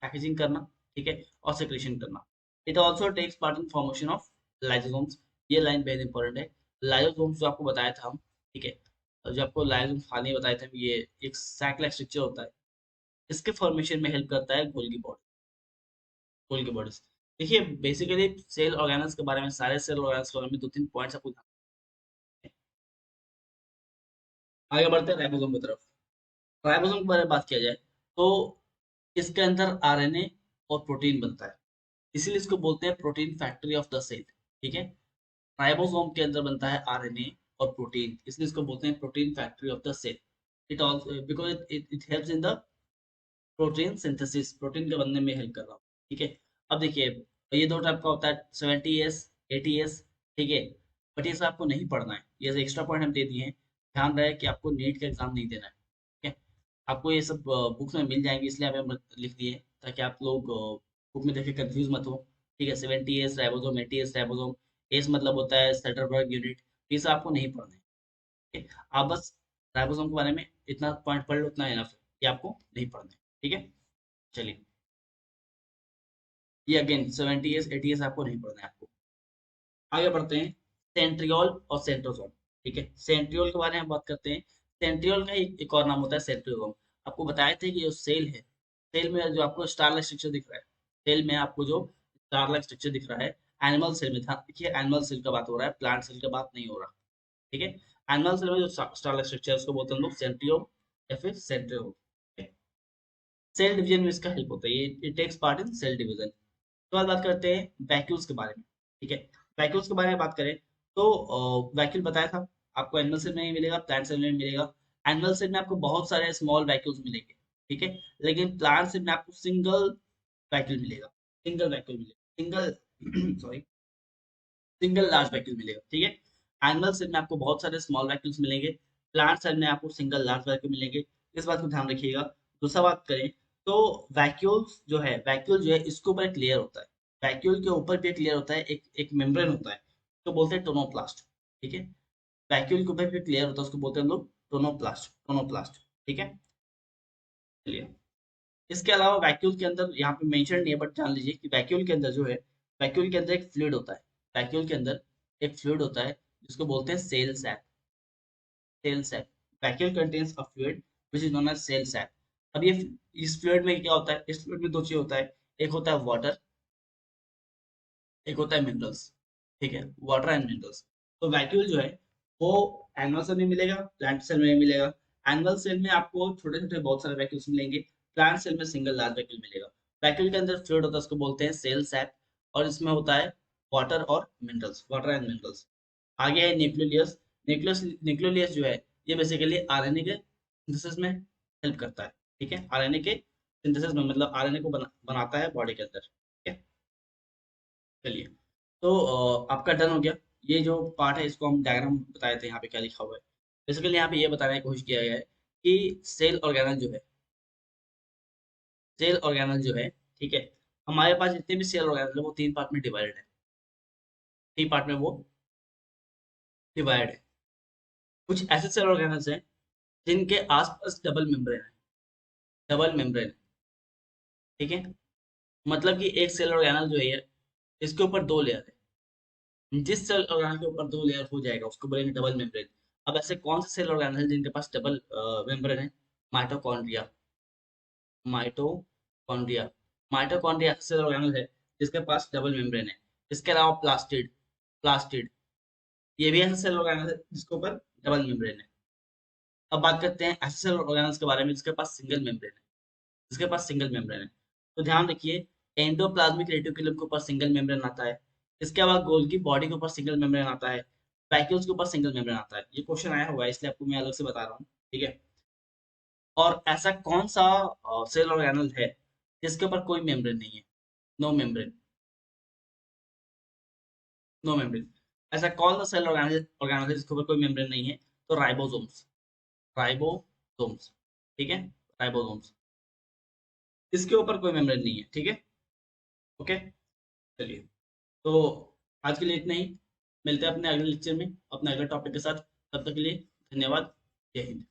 पैकेजिंग करना, ठीक है, और सिक्रेशन करना। It also takes part in formation of lysosomes. ये लाइन वेरी इंपॉर्टेंट है। लाइसोसोम्स जो आपको बताया था हम, ठीक है, जो आपको लाइसोसोम्स खाने बताए थे हम, ये एक सैक लाइक स्ट्रक्चर होता है, इसके फॉर्मेशन में हेल्प करता है गोल्गी बॉडीज। देखिए, बेसिकली सेल ऑर्गेनल्स के बारे में, सारे सेल ऑर्गेनल्स के बारे में दो तीन पॉइंट्स आपको ध्यान रखने हैं। आगे बढ़ते हैं राइबोसोम की तरफ। राइबोसोम के बारे में बात किया जाए तो इसके अंदर आरएनए और प्रोटीन बनता है, इसीलिए इसको बोलते हैं protein factory of the cell. ठीक है, राइबोसोम के अंदर बनता है आरएनए और प्रोटीन, इसलिए इसको बोलते हैं protein factory of the cell. It also because it helps in the protein synthesis, protein के बनने में हेल्प कर रहा हूँ। ठीक है, अब देखिए, ये दो टाइप का होता है, 70S, 80S। ठीक है, बट ये सब आपको नहीं पढ़ना है, ये एक्स्ट्रा पॉइंट हम दे दिए हैं। ध्यान रहे कि आपको नीट का एग्जाम नहीं देना है। ठीक है, आपको ये सब बुक्स में मिल जाएंगे, इसलिए हमें लिख दिए ताकि आप लोग बुक में देखे कंफ्यूज मत हो। ठीक है, 70S ribosome, 80S ribosome, S मतलब होता है सेटरबर्ग यूनिट, ये सब आपको नहीं पढ़ना है। ठीक है, आप बस राइबोसोम के बारे में इतना पॉइंट पढ़ लो, उतना इनफ है, ये आपको नहीं पढ़ना है। ठीक है, चलिए, ये अगेन 70S 80S आपको नहीं पढ़ना है आपको। आगे बढ़ते हैं, सेंट्रियोल और सेंट्रोसोम। ठीक है, सेंट्रियोल के बारे में बात करते हैं। सेंट्रियोल का एक और नाम होता है सेंट्रियोसोम। आपको बताए थे कि जो सेल है, सेल में जो आपको स्टार लाइक स्ट्रक्चर दिख रहा है, सेल में आपको जो स्टार लाइक स्ट्रक्चर दिख रहा है, एनिमल सेल में, ध्यान देखिए एनिमल सेल का बात हो रहा है, प्लांट सेल का बात नहीं हो रहा। ठीक है, एनिमल सेल में जो स्टार लाइक स्ट्रक्चर है उसको बोलते हैं हम लोग सेंट्रियोल या फिर सेंट्रियोल। सेल डिवीजन में इसका हेल्प होता है, ये it takes part in cell division. तो बाद बात करते हैं वैक्यूल्स के बारे में। ठीक है, वैक्यूल्स के बारे में बात करें तो वैक्यूल बताया था आपको, एनिमल सेल में ही मिलेगा, प्लांट सेल में भी मिलेगा। एनिमल सेल में आपको बहुत सारे स्मॉल वैक्यूल्स मिलेंगे, ठीक है, लेकिन प्लांट सेल में आपको सिंगल वैक्यूल मिलेगा, सिंगल वैक्यूल मिलेगा, single sorry single large vacuole मिलेगा, ठीक है। एनिमल सेल में आपको बहुत सारे स्मॉल वैक्यूल्स मिलेंगे, प्लांट सेल में आपको सिंगल लार्ज वैक्यूल मिलेंगे, इस बात को ध्यान रखिएगा। दूसरा बात करें तो वैक्यूल्स जो है, वैक्यूल जो है इसके ऊपर एक लेयर होता है, वैक्यूल के ऊपर भी एक लेयर होता है, एक एक मेम्ब्रेन होता है, तो बोलते हैं टोनोप्लास्ट, ठीक है। वैक्यूल के ऊपर भी एक लेयर होता है, उसको बोलते हैं हम लोग टोनोप्लास्ट, टोनोप्लास्ट, ठीक है। चलिए, इसके अलावा वैक्यूल के अंदर यहाँ पे मेंशन नहीं है, बट जान लीजिए कि वैक्यूल के अंदर जो है, वैक्यूल के अंदर एक फ्लूइड होता है, वैक्यूल के अंदर एक फ्लूइड होता है जिसको बोलते हैं cell sap, cell sap. Vacuole contains a fluid which is known as cell sap. अब ये इस फ्लूइड में क्या होता है, इस फ्लूइड में दो चीज होता है, एक होता है वाटर, एक होता है मिनरल्स, ठीक है, वाटर एंड मिनरल्स। तो वैक्यूल जो है वो एनिमल सेल में मिलेगा, प्लांट सेल में मिलेगा। एनिमल सेल में आपको छोटे छोटे बहुत सारे वैक्यूल्स मिलेंगे, प्लांट सेल में सिंगल लार्ज वैक्यूल मिलेगा। वैक्यूल के अंदर फ्लूइड होता है, उसको बोलते हैं सेल सैक, और इसमें होता है वाटर और मिनरल्स, वाटर एंड मिनरल्स। आगे है न्यूक्लियस। न्यूक्लियस न्यूक्लियस जो है ये बेसिकली आरएनए के सिंथेसिस में हेल्प करता है, ठीक है, आरएनए के सिंथेसिस में, मतलब आरएनए को बनाता है बॉडी के अंदर, ठीक है। चलिए, तो आपका डन हो गया। ये जो पार्ट है इसको हम डायग्राम बताए थे, यहाँ पे क्या लिखा हुआ है। बेसिकली यहाँ पे ये बताने की कोशिश किया गया है कि सेल ऑर्गेनल जो है, सेल ऑर्गेनल जो है, ठीक है, हमारे पास जितने भी सेल ऑर्गेनल है वो तीन पार्ट में डिवाइडेड है, तीन पार्ट में वो डिवाइड है। कुछ ऐसे सेल ऑर्गेनल्स हैं जिनके आसपास डबल मेम्ब्रेन है, डबल मेम्ब्रेन, ठीक है, मतलब कि एक सेल ऑर्गेनल जो है इसके ऊपर दो लेयर है, जिस सेल ऑर्गेनल के ऊपर दो लेयर हो जाएगा उसको बोलेंगे डबल मेम्ब्रेन। अब ऐसे कौन से सेल ऑर्गेनल हैं जिनके पास डबल मेम्ब्रेन है? Mitochondria, mitochondria, mitochondria cell organelle है जिसके पास डबल मेम्ब्रेन है। इसके अलावा प्लास्टिड, प्लास्टिड ये भी ऐसा सेल ऑर्गेनल है जिसके ऊपर डबल मेम्ब्रेन है। अब बात करते हैं ऐसे सेल ऑर्गेनल्स के बारे में जिसके पास सिंगल मेम्ब्रेन है, जिसके पास सिंगल मेम्ब्रेन है। तो ध्यान रखिए, एंडोप्लाज्मिक रेटिकुलम के ऊपर सिंगल मेम्ब्रेन आता है, इसके बाद गोल्गी बॉडी के ऊपर सिंगल मेम्ब्रेन आता है, वैक्यूल्स के ऊपर सिंगल मेम्ब्रेन आता है। ये क्वेश्चन आया हुआ है इसलिए आपको मैं अलग से बता रहा हूँ, ठीक है। और ऐसा कौन सा सेल ऑर्गेनल है जिसके ऊपर कोई मेम्ब्रेन नहीं है? No membrane, no membrane. ऐसा कौन सा सेल ऑर्गेनल ऑर्गेनल है जिसके ऊपर कोई मेम्ब्रेन नहीं है? तो राइबोसोम्स, राइबोसोम्स, ठीक है, राइबोसोम्स, इसके ऊपर कोई मेम्ब्रेन नहीं है, ठीक है, ओके। चलिए, तो आज के लिए इतना ही, मिलते हैं अपने अगले लेक्चर में अपने अगले टॉपिक के साथ। तब तक के लिए धन्यवाद, जय हिंद।